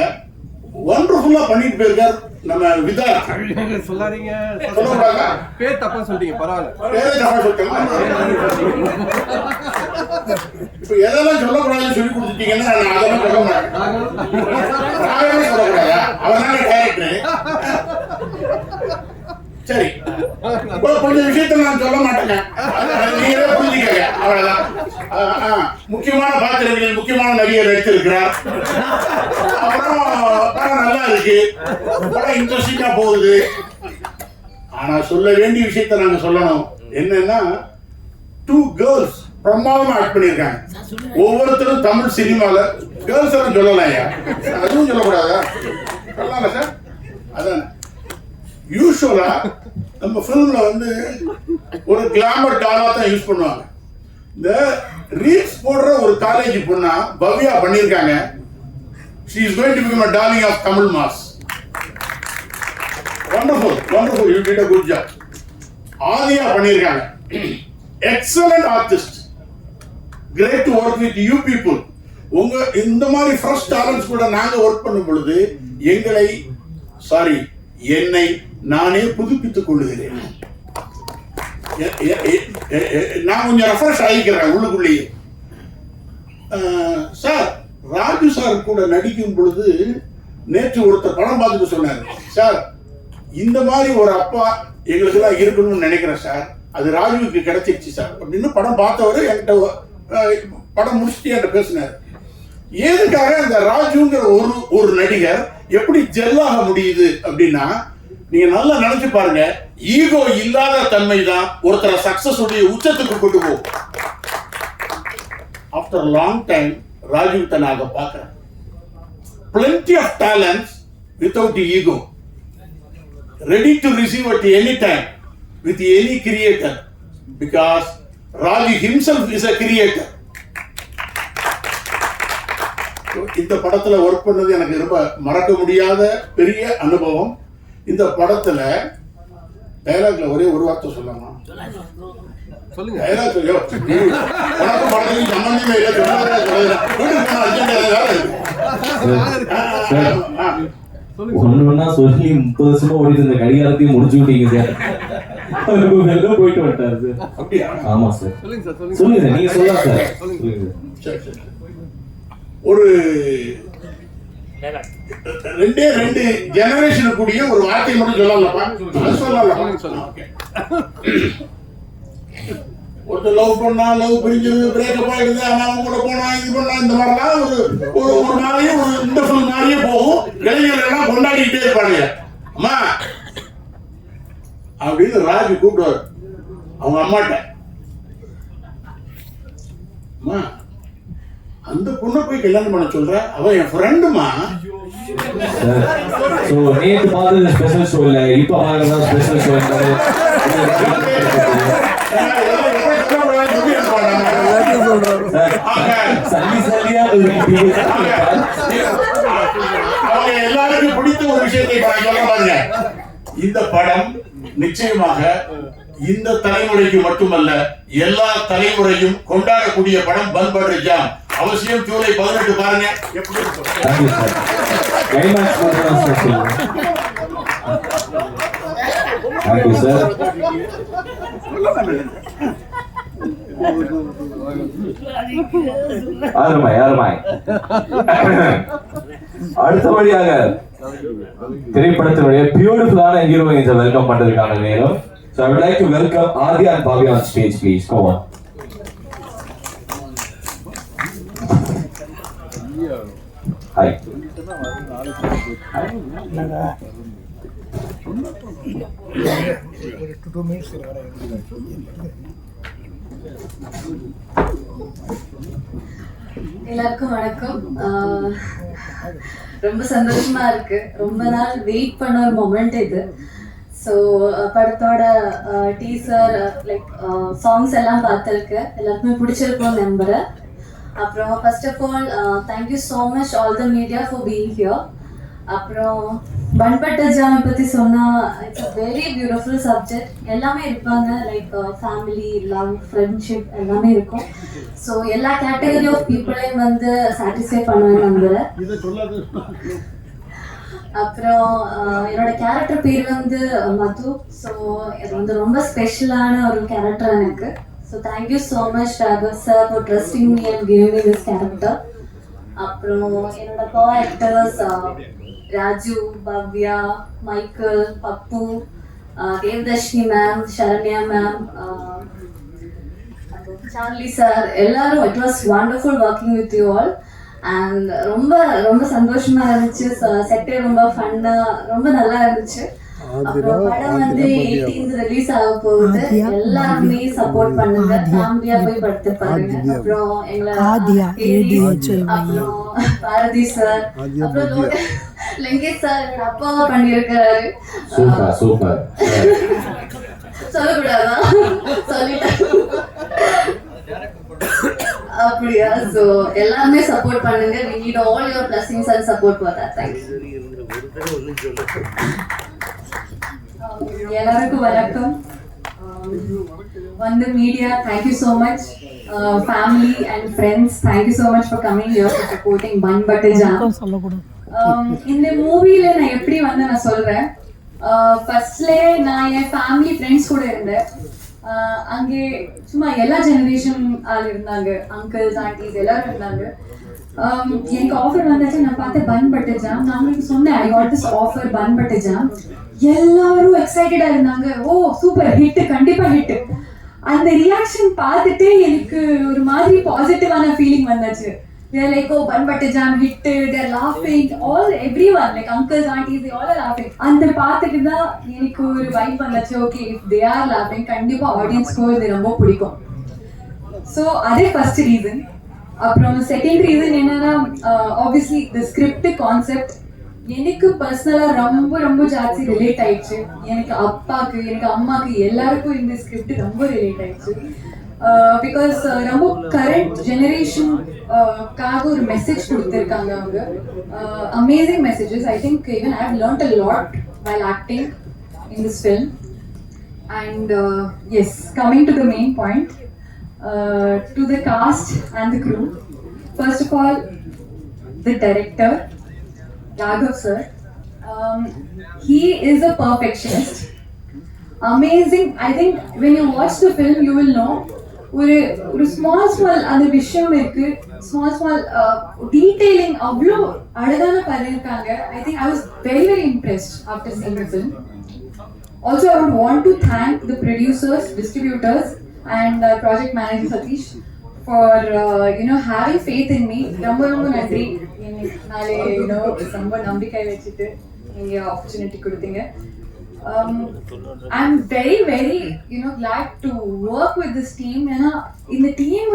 வண்டர்ஃபுல்லா பண்ணிட்டு போயிருக்காரு நம்ம விதா. சொல்லாதீங்க, சொல்லக்கூடாதா? பேர் தப்பா சொல்றீங்க, பரவாயில்ல. பேரே தப்பா சொல்லிட்டேன். இப்ப எதெல்லாம் சொல்லக்கூடாதுன்னு சொல்லி கொடுத்துட்டீங்கன்னா நான் அதெல்லாம் சொல்ல மாட்டேன். நானே சொல்லக்கூடாதா? அவர்தான் டைரக்டர். சரி, கொஞ்சம் விஷயத்த நான் சொல்ல மாட்டேங்க, நீங்களே புரிஞ்சுக்கங்க, அவ்வளவுதான். முக்கியமான பாத்திரங்களில் முக்கியமான நடிகர் எடுத்திருக்கிறார். அப்புறம் படம் நல்லா இருக்கு, படம் இன்ட்ரெஸ்டிங்கா போகுது. ஆனா சொல்ல வேண்டிய விஷயத்த நாங்க சொல்லணும். என்னன்னா, 2 கேர்ள்ஸ் பிரமாதமா ஆக்ட் பண்ணியிருக்காங்க. ஒவ்வொருத்தரும் தமிழ் சினிமால கேர்ள்ஸ் எல்லாம் சொல்லலாம், அதுவும் சொல்லக்கூடாதா? சொல்லலாமா சார்? அதான் யூஸ்வலா நம்ம ஃபிலிம்ல வந்து ஒரு கிளாமர் டாலா தான் யூஸ் பண்ணுவாங்க. இந்த ரீல்ஸ் போடுற ஒரு காலேஜ் பொண்ணா பவ்யா பண்ணியிருக்காங்க. she is going to become a darling of Tamil mass. wonderful, you did a good job. ஆதியா பண்ணியிருக்காங்க. excellent artist, great to work with you people. உங்க இந்த மாதிரி ஃப்ரெஷ் டேலண்ட்ஸ் கூட நாங்க ஒர்க் பண்ணும் பொழுது என்னை நானே புதுப்பித்துக் கொள்ளுகிறேன். நான் கொஞ்சம் ரெஃப்ரெஷ் ஆகிக்கிறேன் உள்ளுக்குள்ளேயே. சார், ராஜு சார் கூட நடிக்கும் பொழுது நேற்று ஒருத்தர் படம் பார்த்துட்டு சொன்னார், சார் இந்த மாதிரி ஒரு அப்பா எங்களுக்கு எல்லாம் இருக்கணும்னு நினைக்கிறேன் சார், அது ராஜுவுக்கு கிடைச்சிருச்சு சார் அப்படின்னு படம் பார்த்தவரு என்கிட்ட படம் முடிச்சுட்டு என்கிட்ட பேசினார். எதுக்காக அந்த ராஜுங்கிற ஒரு நடிகர் எப்படி ஜெல்லாக முடியுது அப்படின்னா, நீங்க நல்லா நினைச்சு பாருங்க, ஈகோ இல்லாத தன்மை தான் ஒருத்தரை சக்சஸ் உடைய உச்சத்துக்கு கொண்டு போகும். ஆஃப்டர் லாங் டைம் ராஜீவ் நாங்க பார்க்கிறேன். plenty of talents, without ego, ready to receive at any time with any creator, because Raju himself is a creator. இந்த படத்துல ஒர்க் பண்ணது எனக்கு ரொம்ப மறக்க முடியாத பெரிய அனுபவம். இந்த படத்துல டயலாக்ல ஒரே ஒரு வார்த்தை சொல்லலாம். சொல்லுங்க. டயலாக் சொல்லு. உனக்கு படத்துக்கு சம்பந்தமே இல்லை. ஒண்ணுன்னா சொல்லி 30 வருஷமா ஓடிட்டு இந்த கடிகாரத்தையும் முடிச்சு விட்டீங்க சார். வெளில போயிட்டு வந்துட்டாரு சார். அப்படியா? ஆமா சார். சொல்லுங்க சார், நீங்க சொல்லலாம் சார். சொல்லுங்க. சரி. ஒரு 2 ஜெனரேஷன் கூடிய ஒரு வார்த்தை மட்டும் சொல்லலாம். ஒரு லவ் பண்ணா, லவ் பிரிஞ்சது, பிரேக்கப் ஆயிடுது, அவன் கூட போனா, இது பண்ணா, இந்த மாதிரிலாம் ஒரு மாதிரியே ஒரு இந்த ஃபுல் மாதிரியே போகும். இளைஞர்கள் எல்லாம் கொண்டாடிக்கிட்டே இருப்பாங்க. அம்மா அப்படின்னு ராஜு கூப்பிடுவார் அவங்க அம்மாட்ட. அம்மா அந்த பொண்ணை போய் கல்யாணம் பண்ண சொல்ற, அவ என் ஃப்ரெண்டுமா. சோ நேத்து பார்த்தது ஸ்பெஷல் ஷோ இல்ல, இப்ப பாக்குறது ஸ்பெஷல் ஷோ. அவங்க எல்லாருக்கும் பிடித்த ஒரு விஷயத்தை சொல்ல பாருங்க. இந்த படம் நிச்சயமாக இந்த தலைமுறைக்கு மட்டுமல்ல, எல்லா தலைமுறையும் கொண்டாடக்கூடிய படம் பன் பட்டர் ஜாம். அவசியம் ஜூலை 18 பாருங்க. எப்படி அடுத்தபடியாக திரைப்படத்தினுடைய பியூட்டிஃபுல்லான ஹீரோயின்ஸை வெல்கம் பண்றதுக்கான நேரம். So I would like to welcome Adya and Bhavya on stage, please. Come on. Hi. எல்லாருக்கும் வணக்கம். ரொம்ப சந்தோஷமா இருக்கு. ரொம்ப நாள் வெயிட் பண்ண ஒரு மொமெண்ட் இது. ஸோ படத்தோட டீசர் லைக் சாங்ஸ் எல்லாம் பார்த்துருக்கு, எல்லாருக்குமே பிடிச்சிருக்கோம் நம்புறேன். அப்புறம் first of all thank you so much all the media for being here. அப்புறம் பன் பட்டர் ஜாம் பற்றி சொன்னால் it's a very beautiful subject. எல்லாமே இருப்பாங்க, லைக் ஃபேமிலி, லவ், ஃப்ரெண்ட்ஷிப் எல்லாமே இருக்கும். ஸோ எல்லா கேட்டகரி ஆஃப் பீப்புளையும் வந்து சாட்டிஸ்ஃபை பண்ணுவேன்னு நம்புகிறேன். அப்புறம் என்னோட கேரக்டர் பேர் வந்து மது. ஸோ இது வந்து ரொம்ப ஸ்பெஷலான ஒரு கேரக்டர் எனக்கு. So thank you so much Raghav sir for trusting me and giving me this character. அப்புறம் என்னோட co actors Raju, Bhavya, Michael, Pappu, Devadarshini ma'am, Saranya ma'am, Charlie sir, எல்லாரும். It was wonderful working with you all. And ரொம்ப ரொம்ப சந்தோஷமா இருந்துச்சு. செட்டே ரொம்ப ஃபன்னா, ரொம்ப நல்லா இருந்துச்சு. அப்புறம் படம் வந்து 18th ரிலீஸ் ஆக போகுது. எல்லாருமே சப்போர்ட் பண்ணுங்க, ஃபேமிலியா போய் படுத்து பாருங்க. அப்புறம் எங்களை அப்புறம் பாரதி சார், அப்புறம் லங்கேஷ் சார் என்னோட அப்பாவா பண்ணியிருக்கிறாரு. சொல்லக்கூடாதா? சொல்லிட்டேன். அப்படியா? ஸோ எல்லாருமே சப்போர்ட் பண்ணுங்க. we need all your blessings and support for that. Thank you. எல்லாருக்கும் வணக்கம். வந்து media, thank you so much. Family and friends, thank you so much for coming here for supporting Bun Butter Jam. இந்த மூவில நான் எப்படி வந்து நான் சொல்றேன். ஃபர்ஸ்ட்லே நான் என் ஃபேமிலி ஃப்ரெண்ட்ஸ் கூட இருந்தேன். அங்கே சும்மா எல்லா ஜெனரேஷன் ஆள் இருந்தாங்க, அங்கிள்ஸ், ஆண்டிஸ் எல்லாரும் இருந்தாங்க. எனக்கு ஆஃபர் வந்துச்சு, நான் பார்த்தேன் பன் பட்டர் ஜாம். நான் உங்களுக்கு சொன்னேன், I got this offer bun butter jam. எல்லாரும் எக்ஸைட்டடா இருந்தாங்க. ஓ சூப்பர், ஹிட், கண்டிப்பா ஹிட். அந்த ரியாக்ஷன் பார்த்துட்டு எனக்கு ஒரு மாதிரி பாசிட்டிவான ஃபீலிங் வந்தாச்சு. They are like, oh, Bun Butter Jam hit, they are laughing, everyone, like uncles, aunties, they all are laughing. And the பார்த்துட்டு தான் எனக்கு ஒரு வைப் வந்துச்சு. Okay, if they are laughing, கண்டிப்பா ஆடியன்ஸ்க்கு இது ரொம்ப பிடிக்கும். ஸோ அதே ஃபர்ஸ்ட் ரீசன். அப்புறம் செகண்ட் ரீசன் என்னன்னா, ஆப்வியஸ்லி தி ஸ்கிரிப்ட் கான்செப்ட் எனக்கு பர்சனலா ரொம்ப ரொம்ப ஜாஸ்தி ரிலேட் ஆயிடுச்சு. எனக்கு அப்பாக்கு, எனக்கு அம்மாக்கு, எல்லாருக்கும் இந்த ஸ்கிரிப்ட் ரொம்ப ரிலேட் ஆயிடுச்சு. பிகாஸ் ரொம்ப கரண்ட் ஜெனரேஷனுக்காக ஒரு மெசேஜ் கொடுத்துருக்காங்க அவங்க. Amazing messages. I think even I have learned a lot while acting in this film. And yes, coming to the main point, to the cast and the crew. First of all, the director, Raghav sir. He is a perfectionist. Amazing. I think when you watch the film, you will know. ஒரு small அந்த விஷயம் இருக்கு, small detailing அவ்வளோ அழகான பண்ணியிருக்காங்க. I think I was very impressed after seeing the film. Also I would want to thank the producers, distributors and project manager Satish for having faith in me. ரொம்ப ரொம்ப நன்றி. நாளே ரொம்ப நம்பிக்கை வச்சுட்டு நீங்கள் ஆப்பர்ச்சுனிட்டி கொடுத்தீங்க. I'm very glad to work with this team. In the team,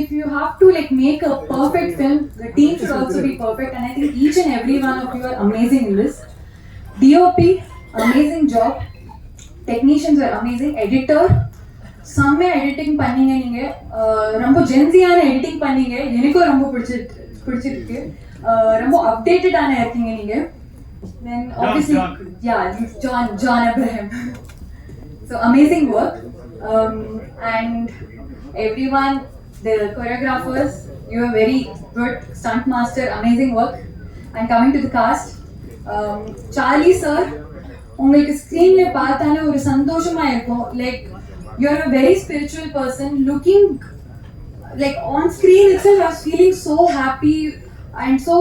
if you have to make a perfect film, the team should also be perfect, and I think each and every one of you are amazing in this. DOP, amazing job. Technicians are amazing. Editor, செம்ம editing பண்ணீங்க. நீங்க ரொம்ப ஜென்சியான editing பண்ணீங்க. எனக்கும் ரொம்ப பிடிச்சிருக்கு. ரொம்ப அப்டேட்டடான இருக்கீங்க நீங்க. Then obviously, John Abraham. So amazing work, and everyone, the choreographers, you are very good. Stunt master, amazing work. And coming to the cast, Charlie sir, உங்களுக்கு ஸ்க்ரீன்ல பார்த்தாலே ஒரு சந்தோஷமா இருக்கும். Like you are a very spiritual person. Looking like on screen itself, I was feeling so happy and so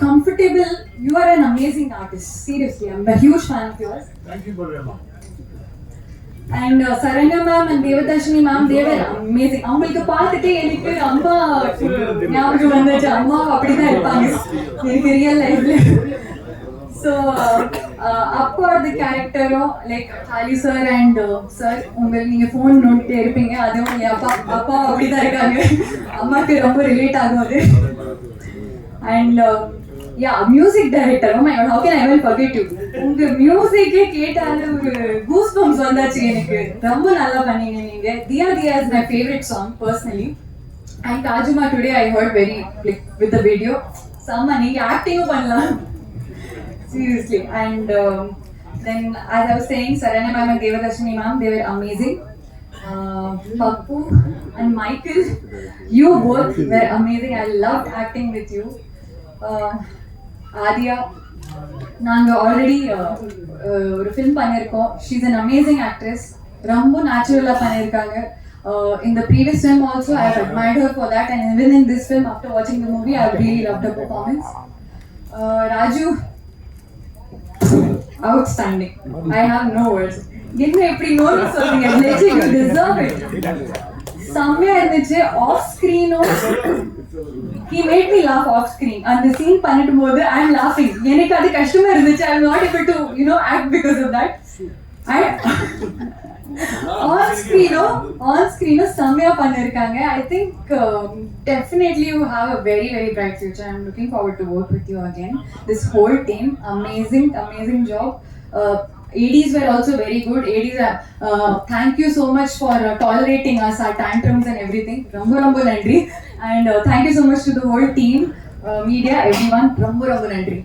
comfortable. You are an amazing artist. Seriously, I'm a huge fan of yours. Thank you very much. And Saranya ma'am and Devadarshini ma'am, they were amazing. அவங்களுக்கு பார்த்துட்டே எனக்கு அம்மா ஞாபகம் வந்துச்சு. அம்மா அப்படிதான் இருப்பாங்க எனக்கு ரியல் லைஃப்ல. ஸோ அப்போட கேரக்டரும் ஹாலி சார் அண்ட் சார், நீங்க ஃபோன் நோண்டிட்டே இருப்பீங்க. அதுவும் என் அப்பா அப்படிதான் இருக்காங்க. அம்மாக்கு ரொம்ப ரிலேட் ஆகும் அது. And music director, oh my god, how can I even forget you? உங்க மியூசிக்கே கேட்டாலே ஒரு கூஸ் பம்ப்ஸ் வந்தாச்சு எனக்கு. ரொம்ப நல்லா பண்ணீங்க நீங்க. Diya Diya is my favorite song personally. And Tajuma today I heard very with the video. Samma நீங்க ஆக்டிங்கும் பண்ணலாம். Seriously. And then as I was saying, Saranya ma'am and Devadarshini ma'am, they were amazing. Pappu and Michael, you both were amazing. I loved acting with you. Adya, நாங்க already ஒரு film பண்ணியிருக்கோம். She is an amazing actress. ரொம்ப நேச்சுரலாக பண்ணியிருக்காங்க. In the previous film also, I have admired her for that, and even in this film, after watching the movie, I really loved her performance. Raju, outstanding. I have no words. என்ன எப்படி note சொல்றீங்க? Let you deserve it. செம்மையா இருந்துச்சு. Off ஸ்கிரீனும் he made me laugh off screen. அந்த scene பண்ணிட்டு போது I am laughing. எனக்கு அது கஷ்டமா இருந்துச்சு. I am not able to act because of that. on screen செம்மையா பண்ணிருக்காங்க. I think definitely you have a very very bright future. I am looking forward to work with you again. This whole team, amazing job. ADs were also very good. ADs, thank you so much for tolerating us, our tantrums and everything. Romba nandri. And thank you so much to the whole team, media, everyone. Romba nandri.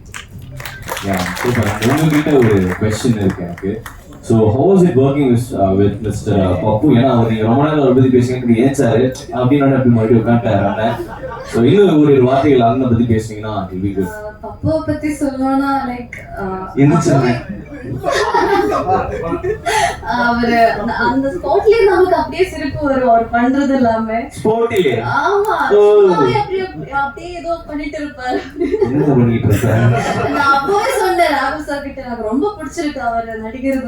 Yeah, super. உங்ககிட்ட ஒரு question இருக்கு எனக்கு. So how was it working with Mr. Pappu? ஏன்னா அவர் நீங்க ரொம்ப நேரம் அவரை பத்தி பேசுறீங்க, ஏன் சார் அப்படின்னு அப்படி மறுபடியும் உட்காந்துட்டாரு. ஸோ இன்னும் ஒரு வார்த்தைகள் அதை பத்தி பேசுனீங்கன்னா it will be good. பப்புவை பத்தி சொல்லணும்னா அவரு அந்த ஸ்பாட்லயே நமக்கு அப்படியே சிரிப்பு வரும். அவர் பண்றது எல்லாமே ஸ்பாட்லயே. ஆமா, அப்படியே ஏதோ பண்ணிட்டு இருப்பாரு. என்ன பண்ணிட்டு இருக்காரு? நான் அப்பவே சொன்னேன் ராகு சார் கிட்ட, எனக்கு ரொம்ப பிடிச்சிருக்கு அவர் நடிக்கிறது.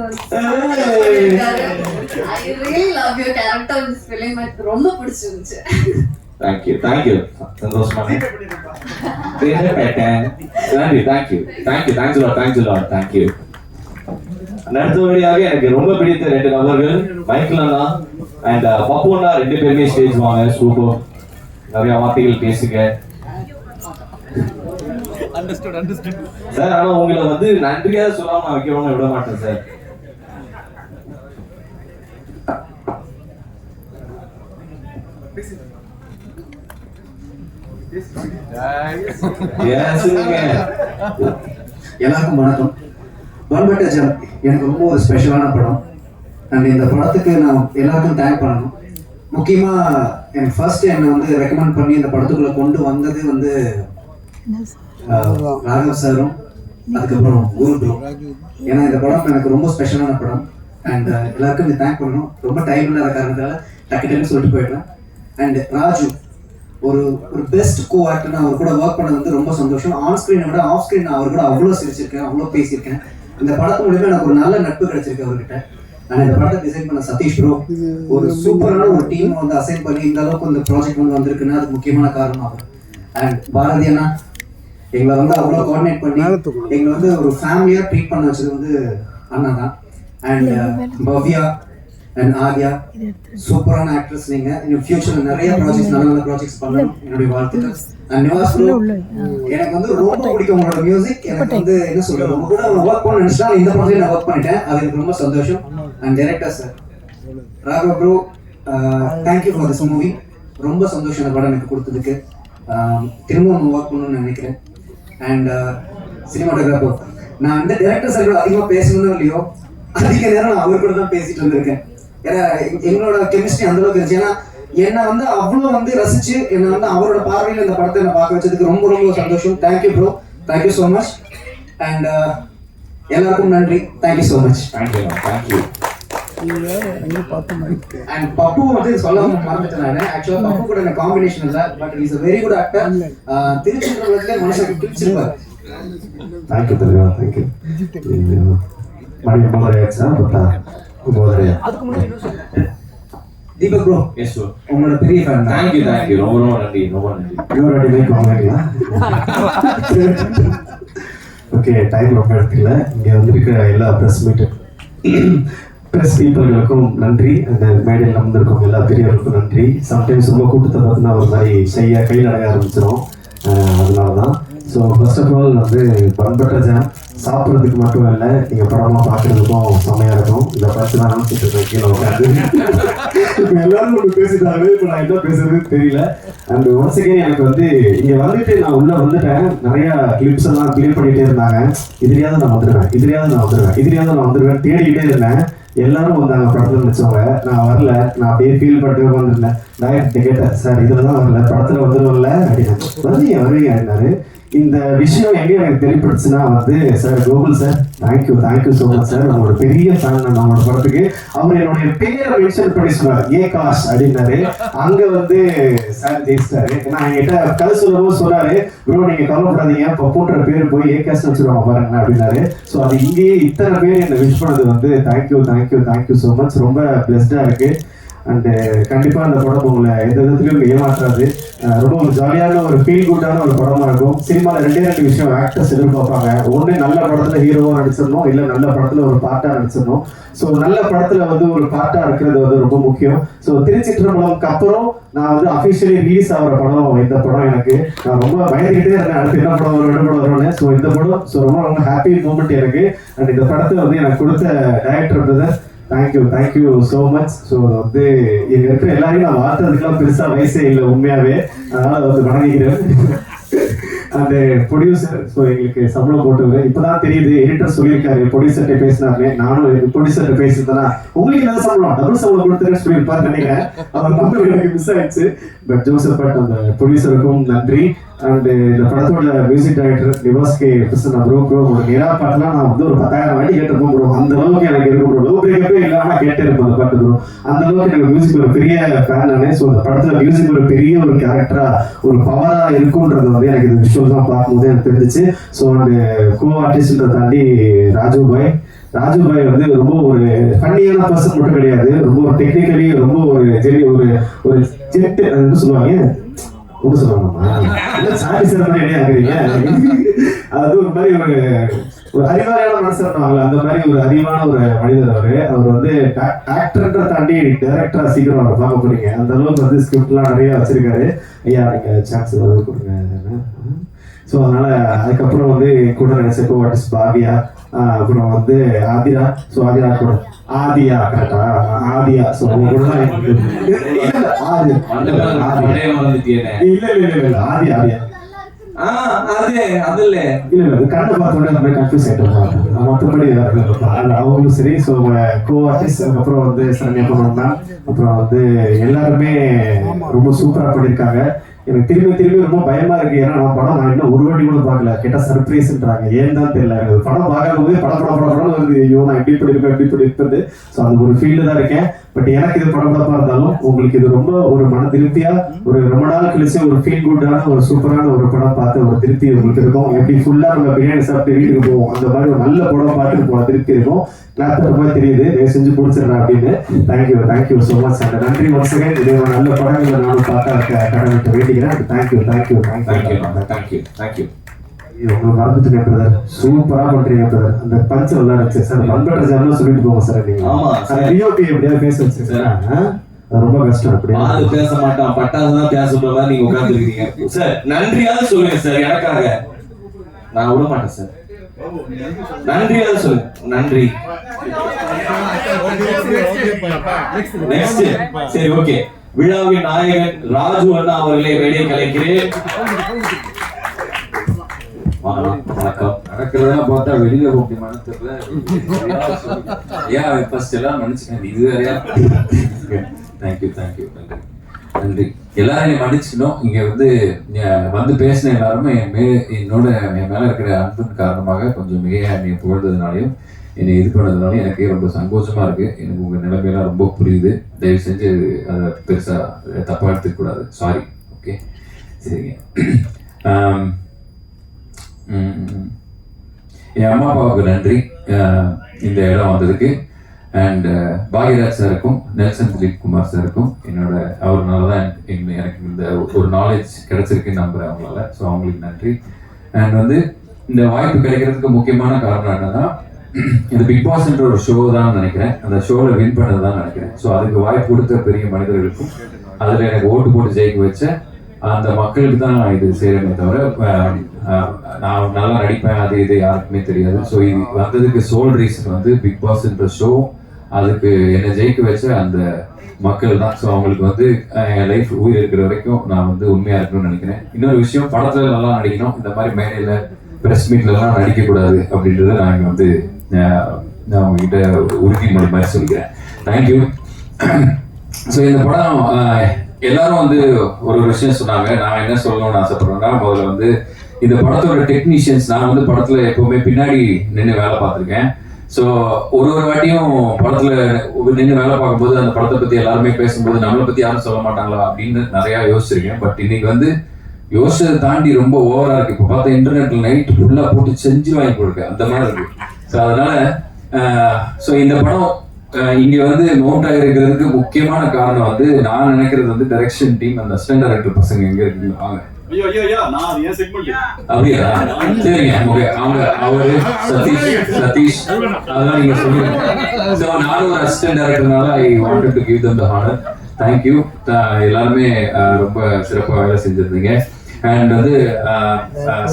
I really love your character in this film. எனக்கு ரொம்ப பிடிச்சிருந்துச்சு. Thank you. சந்தோஷமா நன்றி. Thanks a lot. Thank you. அடுத்தபடியாக எனக்கு ரொம்ப பிடித்த 2 நபர்கள் மைக்கேல் அண்ணா அண்ட் பப்பு அண்ணா. 2 பேருமே ஸ்டேஜ் வாங்க. சூப்பர், நிறைய வார்த்தைகள் பேசுங்க. சார் ஆனா உங்களை வந்து நன்றியா சொல்லாம நான் வைக்கிறவங்க விட மாட்டேன் சார். எல்லாருக்கும் வணக்கம். பண்பட்ட ஜம் எனக்கு ரொம்ப ஒரு ஸ்பெஷலான படம். அண்ட் இந்த படத்துக்கு நான் எல்லாருக்கும் தேங்க் பண்ணணும். முக்கியமாக எனக்கு ஃபர்ஸ்ட் என்னை வந்து ரெக்கமெண்ட் பண்ணி இந்த படத்துக்குள்ளே கொண்டு வந்தது வந்து ராகவ் சாரும் அதுக்கப்புறம் குரு ப்ரோ. ஏன்னா இந்த படம் எனக்கு ரொம்ப ஸ்பெஷலான படம். அண்ட் எல்லாருக்கும் இது தேங்க் பண்ணணும். ரொம்ப டைம் இல்லாத காரணத்தால் டக்குன்னு சொல்லிட்டு போயிடுறேன். அண்ட் ராஜு ஒரு பெஸ்ட் கோ ஆக்டர். நான் அவர் கூட ஒர்க் பண்ணது வந்து ரொம்ப சந்தோஷம். ஆன் ஸ்க்ரீனை விட ஆஃப் ஸ்க்ரீன் நான் அவர் கூட அவ்வளோ சிரிச்சிருக்கேன், அவ்வளோ பேசியிருக்கேன். இந்த படத்து மூலியமா எனக்கு ஒரு நல்ல நட்பு கிடைச்சிருக்கு அவர்கிட்ட. ஆனால் இந்த படத்தை டிசைன் பண்ண சதீஷ் ப்ரோ ஒரு சூப்பரான ஒரு டீம் வந்து அசைன் பண்ணி இந்த அளவுக்கு இந்த ப்ராஜெக்ட் வந்து வந்திருக்குன்னா அதுக்கு முக்கியமான காரணம் அவர். அண்ட் பாரதி அண்ணா எங்களை வந்து அவ்வளோ கோஆர்டினேட் பண்ணி எங்களை வந்து ஒரு ஃபேமிலியாக ட்ரீட் பண்ண வச்சது வந்து அண்ணா தான். அண்ட் பவ்யா அண்ட் ஆர்யா சூப்பரான ஆக்ட்ரஸ். நீங்க இன்னும் ஃபியூச்சர்ல நிறைய ப்ராஜெக்ட்ஸ் நல்ல நல்ல ப்ராஜெக்ட்ஸ் பண்ணணும் என்னுடைய வாழ்த்துக்கள். அண்ட் நிவாஸ் ப்ரோ எனக்கு வந்து ரொம்ப பிடிக்கும் உங்களோட மியூசிக். எனக்கு வந்து என்ன சொல்றது உங்க கூட ஒர்க் பண்ண நினைச்சா இந்த படத்துல நான் ஒர்க் பண்ணிட்டேன், அது எனக்கு ரொம்ப சந்தோஷம். And director sir Raghav bro thank you for this movie. ரொம்ப சந்தோஷம் இந்த படம் எனக்கு கொடுத்ததுக்கு. திரும்பவும் ஒர்க் பண்ணணும்னு நினைக்கிறேன். அண்ட் சினிமாட்டோகிராஃபர் நான் வந்து டைரக்டர் சார் கூட அதிகமாக பேசணும்னு இல்லையோ அதிக நேரம் நான் அவர் கூட தான் பேசிட்டு வந்திருக்கேன். ஏன்னா எங்களோட கெமிஸ்ட்ரி அந்த அளவுக்கு இருந்துச்சு. ஏன்னா என்னை வந்து அவ்வளோ வந்து ரசிச்சு என்னை வந்து அவரோட பார்வையில் இந்த படத்தை நான் பார்க்க வச்சதுக்கு ரொம்ப ரொம்ப சந்தோஷம். Thank you bro, thank you so much. And எல்லாருக்கும் நன்றி. Thank you so much. Thank you. And Pappu வந்து சொல்ல மறந்துட்டேன் நான். ஆக்சுவலாக பப்பு கூட எனக்கு காம்பினேஷன் இல்லை, but is a very good actor. திருச்சிற்றம்பலத்திலே மனுஷன் கிழிச்சிருப்பார். ಥ್ಯಾಂಕ್ ಯು ಧನ್ಯವಾದ. Thank you. ಮಾಡಿ ಬೋಧನೆ ಗೊತ್ತಾ ಬೋಧನೆ தீபக் ப்ரோ எஸ் ப்ரோ உங்களோட பெரிய ஃபேன். தேங்க்யூ ரொம்ப ரொம்ப நன்றி, ரொம்ப நன்றி. யூஆர் லைக் வாங்கிங்களா? ஓகே, டைம் ரொம்ப எடுத்துக்கல. இங்கே வந்திருக்கிற எல்லா ப்ரெஸ் பீப்புளுக்கும் நன்றி. அந்த மேடையில் வந்திருக்கோம் எல்லா பெரியவர்களுக்கும் நன்றி. சம்டைம்ஸ் ரொம்ப கூட்டத்தை பார்த்தீங்கன்னா ஒரு மாதிரி செய்ய கை நடக்க ஆரம்பிச்சிடும். அதனால தான். ஸோ ஃபர்ஸ்ட் ஆஃப் ஆல் வந்து பண்பட்ட ஜாம் சாப்பிட்றதுக்கு மட்டும் இல்லை, நீங்கள் படமாக பார்க்குறதுக்கும் செம்மையாக இருக்கும். இதை பார்த்து நான் நினச்சிட்டு இருக்கேன் கீழே உட்காந்து. இப்போ எல்லாரும் ஒன்று பேசிட்டாங்க, இப்போ நான் என்ன பேசுறதுன்னு தெரியல. அண்ட் ஒன்ஸ் அகேன் எனக்கு வந்து இங்கே வந்துட்டு நான் உள்ளே வந்துட்டேன். நிறையா கிளிப்ஸ் எல்லாம் கிளியர் பண்ணிகிட்டே இருந்தாங்க. இதுலையாவது நான் வந்துடுவேன் தேடிக்கிட்டே இருந்தேன். எல்லாரும் வந்தாங்க படத்தில் நினச்சவங்க. நான் வரல, நான் அப்படியே ஃபீல் பண்ணிட்டு வந்துருந்தேன். டைரக்டர் கேட்டேன், சார் இதில் தான் வரல, படத்தில் வந்துடும்ல அப்படின்னு. வருவீங்க அப்படின்னாரு. இந்த விஷயம் எங்கே எனக்கு தெளிப்படுச்சுன்னா வந்து sir Gokul sir thank you so much sir. நம்மளோட பெரிய ஃபேன் நம்மளோட படத்துக்கு. அவர் என்னுடைய பேரை மென்ஷன் பண்ணி சொன்னார், ஏகாஷ் அப்படின்னாரு. அங்கே வந்து சார் ஜெயிச்சிட்டாரு. நான் என்கிட்ட கதை சொல்லவும் சொன்னாரு, ப்ரோ நீங்கள் கவலைப்படாதீங்க, பப்புன்ற பேர் போய் ஏகாஷ்னு வச்சுருவாங்க பாருங்க அப்படின்னாரு. ஸோ அது இங்கேயே இத்தனை பேர் என்னை விஷ் பண்ணது வந்து தேங்க்யூ ஸோ மச். ரொம்ப பிளஸ்டாக இருக்கு. அண்டு கண்டிப்பாக அந்த படம் உங்களை எந்த விதத்துலையும் ஏமாற்றாது. ரொம்ப ஒரு ஜாலியான ஒரு ஃபீல் குட்டான ஒரு படமாக இருக்கும். சினிமாவில் ரெண்டு விஷயம் ஆக்டர்ஸ் எதிர்பார்ப்பாங்க. ஒன்று நல்ல படத்தில் ஹீரோவாக நடிச்சிடணும், இல்லை நல்ல படத்தில் ஒரு பார்ட்டாக நடிச்சிடணும். ஸோ நல்ல படத்தில் வந்து ஒரு பார்ட்டாக இருக்கிறது வந்து ரொம்ப முக்கியம். ஸோ திருச்சிற்றம்பலம்க்கு அப்புறம் நான் வந்து அஃபிஷியலி ரிலீஸ் ஆகிற படம் இந்த படம். எனக்கு நான் ரொம்ப பயந்துக்கிட்டே இருந்தேன் அடுத்து என்ன படம் வரும்னு. ஸோ இந்த படம் ரொம்ப ஹாப்பி மூமெண்ட் எனக்கு. அண்ட் இந்த படத்தை வந்து எனக்கு கொடுத்த director brother thank you so much. So வந்து இங்கே இருக்கிற எல்லாரையும் நான் வாழ்த்துறதுக்கெல்லாம் பெருசாக வயசே இல்லை உண்மையாகவே. அதனால் வந்து வணங்கிக்கிறேன். அந்த ப்ரொடியூசர் ஸோ எங்களுக்கு சம்பளம் போட்டு இப்போதான் தெரியுது. எடிட்டர் சொல்லியிருக்காரு ப்ரொடியூசர்கிட்ட பேசினாரு. நானும் ப்ரொடியூசர்கிட்ட பேசியிருந்தேன்னா உங்களுக்கு என்ன சம்பளம் டபுள் சம்பளம் கொடுத்துருன்னு சொல்லியிருப்பாரு நினைக்கிறேன். அவர் நம்பர் எனக்கு மிஸ் ஆயிடுச்சு. பட் ஜோசப் பட் அந்த ப்ரொடியூசருக்கும் நன்றி. அண்ட் இந்த படத்தோட music director Nivas K Prasanna bro ஒரு நிலா பாட்டுலாம் நான் வந்து ஒரு 10,000 வாட்டி கேட்டிருப்போம் ப்ரோ. அந்த அளவுக்கு எனக்கு இருக்கும் ப்ரோ. லோ பிரேக்கப்பே இல்லாமல் கேட்டே இருப்போம் அந்த பாட்டு ப்ரோ. அந்த அளவுக்கு எனக்கு மியூசிக் ஒரு பெரிய ஃபேன் நானே. ஸோ அந்த படத்தில் மியூசிக் ஒரு பெரிய ஒரு கேரக்டரா ஒரு பவரா இருக்கும்ன்றது வந்து எனக்கு இந்த விஷுவல் தான் பார்க்கும்போது எனக்கு தெரிஞ்சிச்சு. ஸோ அந்த கோ ஆர்டிஸ்ட்ன்றதை தாண்டி ராஜு பாய் வந்து ரொம்ப ஒரு ஃபன்னியான பர்சன் மட்டும் கிடையாது. ரொம்ப ஒரு டெக்னிக்கலி ரொம்ப ஒரு ஒரு ஜெட் என்ன சொல்லுவாங்க சாரி சார் ஆகுறீங்க. அது ஒரு மாதிரி ஒரு அறிவாளியான மனுஷன் அந்த மாதிரி ஒரு அறிவான ஒரு மனிதர் அவர் வந்து ஆக்டர்ன்ற தாண்டி டைரக்டரா சீக்கிரம் அவரை பார்க்க போறீங்க. அந்த அளவுக்கு வந்து ஸ்கிரிப்ட்லாம் நிறைய வச்சிருக்காரு. ஐயா நீங்க சான்ஸ் கொடுங்க. ஸோ அதனால் அதுக்கப்புறம் வந்து கூட நினைச்ச கோ ஆர்டிஸ்ட் பாவியா, அப்புறம் வந்து ஆதிரா. ஸோ ஆதிரா கூட ஆதியா கரெக்டா? ஆதியா. ஸோ அவங்க கூட தான் இல்லை ஆதியா கண்ணை பார்த்தோன்னே அந்த மாதிரி கன்ஃபியூஸ் ஆகிட்டு மற்றபடி அவங்களும் சரி. ஸோ கோ ஆர்டிஸ்ட், அதுக்கப்புறம் வந்து சரண்யா பண்ணா, அப்புறம் வந்து எல்லாருமே ரொம்ப சூப்பராக பண்ணியிருக்காங்க. எனக்கு திரும்பி ரொம்ப பயமா இருக்கு. ஏன்னா நான் இன்னும் ஒரு வாட்டி கூட பார்க்கல. கேட்டா சர்ப்ரைஸ்ன்றாங்க, ஏன் தான் தெரியல. எனக்கு படம் பார்க்கும்போது படம் வருது, ஐயோ நான் எப்படி பண்ணியிருப்பேன். ஸோ அந்த ஒரு ஃபீல்டு தான் இருக்கேன். பட் எனக்கு இது படப்படப்பா இருந்தாலும் உங்களுக்கு இது ரொம்ப ஒரு மன திருப்தியா, ஒரு ரொம்ப நாள் கழிச்சு ஒரு ஃபீல் குட்டான ஒரு சூப்பரான ஒரு படம் பார்த்து ஒரு திருப்தி உங்களுக்கு இருக்கும். எப்படி ஃபுல்லா நம்ம பிரியாணி சாப்பிட்டு வீட்டுக்கு போவோம், அந்த மாதிரி ஒரு நல்ல படம் பார்த்துட்டு போன திருப்தி இருக்கும். கிளாஸ் மாதிரி தெரியுது, தயவு செஞ்சு பிடிச்சிடுறேன் அப்படின்னு. Thank you so much. அந்த நன்றி ஒன்ஸ் அகைன். இது நல்ல படங்களை நானும் பார்க்க கடமைக்கு வேண்டிக்கிறேன். தேங்க்யூ. உங்களுக்கு மறந்துட்டு பிரதர், சூப்பரா பண்றீங்க பிரதர். அந்த பஞ்ச் நல்லா இருந்துச்சு சார். பண்பற்ற ஜாமெல்லாம் சொல்லிட்டு போங்க சார். நீங்க ரியோபி எப்படியாவது பேச வச்சிருக்கேன், ரொம்ப கஷ்டம். அப்படி பேச மாட்டான், பட்டாசுதான் பேசுற மாதிரி நீங்க உட்கார்ந்துருக்கீங்க சார். நன்றியாவது சொல்லுங்க சார் எனக்காக. நான் விட மாட்டேன் சார். நன்றியாவது சொல்லுங்க. நன்றி. நெக்ஸ்ட் சரி ஓகே. விழாவின் நாயகன் ராஜு அண்ணா அவர்களை வெளியே கலைக்கிறேன். வணக்கம். நடக்கிறதா பார்த்தா வெளியில போட்டியமான தெரியல. ஏன் ஃபர்ஸ்ட் எல்லாம் நினைச்சுக்கேன், இது வேறையா. தேங்க்யூ நன்றி. எல்லாரும் மன்னிச்சுக்கணும். இங்க வந்து பேசின எல்லாருமே என் மேல இருக்கிற அன்பின் காரணமாக கொஞ்சம் மிகையா என்னை புகழ்ந்ததுனாலையும் என்னை இது பண்ணதுனாலும் எனக்கு ரொம்ப சங்கோச்சமா இருக்கு. எனக்கு உங்க நிலைமையெல்லாம் ரொம்ப புரியுது. தயவு செஞ்சு அதை பெருசா தப்பா எடுத்துக்க கூடாது. சாரி. ஓகே சரிங்க. என் அம்மா அப்பாவுக்கு நன்றி இந்த இடம் வந்ததுக்கு. அண்ட் பாக்யராஜ் சாருக்கும் நெல்சன் திலீப் குமார் சாருக்கும் அவர்னால தான் எனக்கு இந்த ஒரு நாலேஜ் கிடைச்சிருக்குன்னு நம்புறேன் அவங்களால. ஸோ அவங்களுக்கு நன்றி. அண்ட் இந்த வாய்ப்பு கிடைக்கிறதுக்கு முக்கியமான காரணம் என்னன்னா, இந்த பிக் பாஸ்ன்ற ஒரு ஷோ தான் நினைக்கிறேன். அந்த ஷோவில் வின் பண்ணது தான் நினைக்கிறேன். ஸோ அதுக்கு வாய்ப்பு கொடுத்த பெரிய மனிதர்களுக்கும் அதில் எனக்கு ஓட்டு போட்டு ஜெயிக்க வச்ச அந்த மக்களுக்கு தான் இது செய்யறமே தவிர நான் நல்லா நடிப்பேன் அது இது யாருக்குமே தெரியாது. ஸோ இது வந்ததுக்கு சோல் ரீசன் பிக் பாஸ்ன்ற ஷோ, அதுக்கு என்னை ஜெயிக்க வச்ச அந்த மக்கள் தான். ஸோ அவங்களுக்கு என் லைஃப் உயிர் இருக்கிற வரைக்கும் நான் உண்மையா இருக்கணும்னு நினைக்கிறேன். இன்னொரு விஷயம், படத்துல நல்லா நடிக்கணும். இந்த மாதிரி மேடையில பிரஸ் மீட்ல எல்லாம் நடிக்க கூடாது அப்படின்றத நான் இங்க நான் உங்ககிட்ட உறுதிமொழி மாதிரி சொல்லிக்கிறேன். தேங்க்யூ. ஸோ இந்த படம் எல்லாரும் ஒரு விஷயம் சொன்னாங்க. நான் என்ன சொல்லணும்னு ஆசைப்படுறேன்னா, முதல்ல இந்த படத்தோட டெக்னீஷியன்ஸ், நான் படத்துல எப்பவுமே பின்னாடி நின்று வேலை பார்த்துருக்கேன். ஸோ ஒரு வாட்டியும் படத்துல நின்று வேலை பார்க்கும்போது அந்த படத்தை பத்தி எல்லாருமே பேசும்போது நம்மளை பத்தி யாரும் சொல்ல மாட்டாங்களா அப்படின்னு நிறைய யோசிச்சிருக்கேன். பட் இன்னைக்கு யோசிச்சதை தாண்டி ரொம்ப ஓவரா இருக்கு. இப்போ பார்த்தா இன்டர்நெட்ல நைட் ஃபுல்லா போட்டு செஞ்சு வாங்கி கொடுக்க அந்த மாதிரி இருக்கு. ஸோ அதனால இந்த படம் இங்க மவுண்ட் ஆகிருக்கிறதுக்கு முக்கியமான காரணம் நான் நினைக்கிறது டைரக்ஷன் டீம், அந்த அசிஸ்டன்ட் டைரக்டர் பசங்க எங்க இருக்கீங்க வாங்க. அப்படியா? சரிங்க. அவரு சதீஷ் அதெல்லாம் நீங்க சொல்லுங்க. நானும் ஒரு அசிஸ்டன்ட் டைரக்டர்னால I wanted to give them the honor. Thank you. எல்லாருமே ரொம்ப சிறப்பாக வேலை செஞ்சிருந்தீங்க. And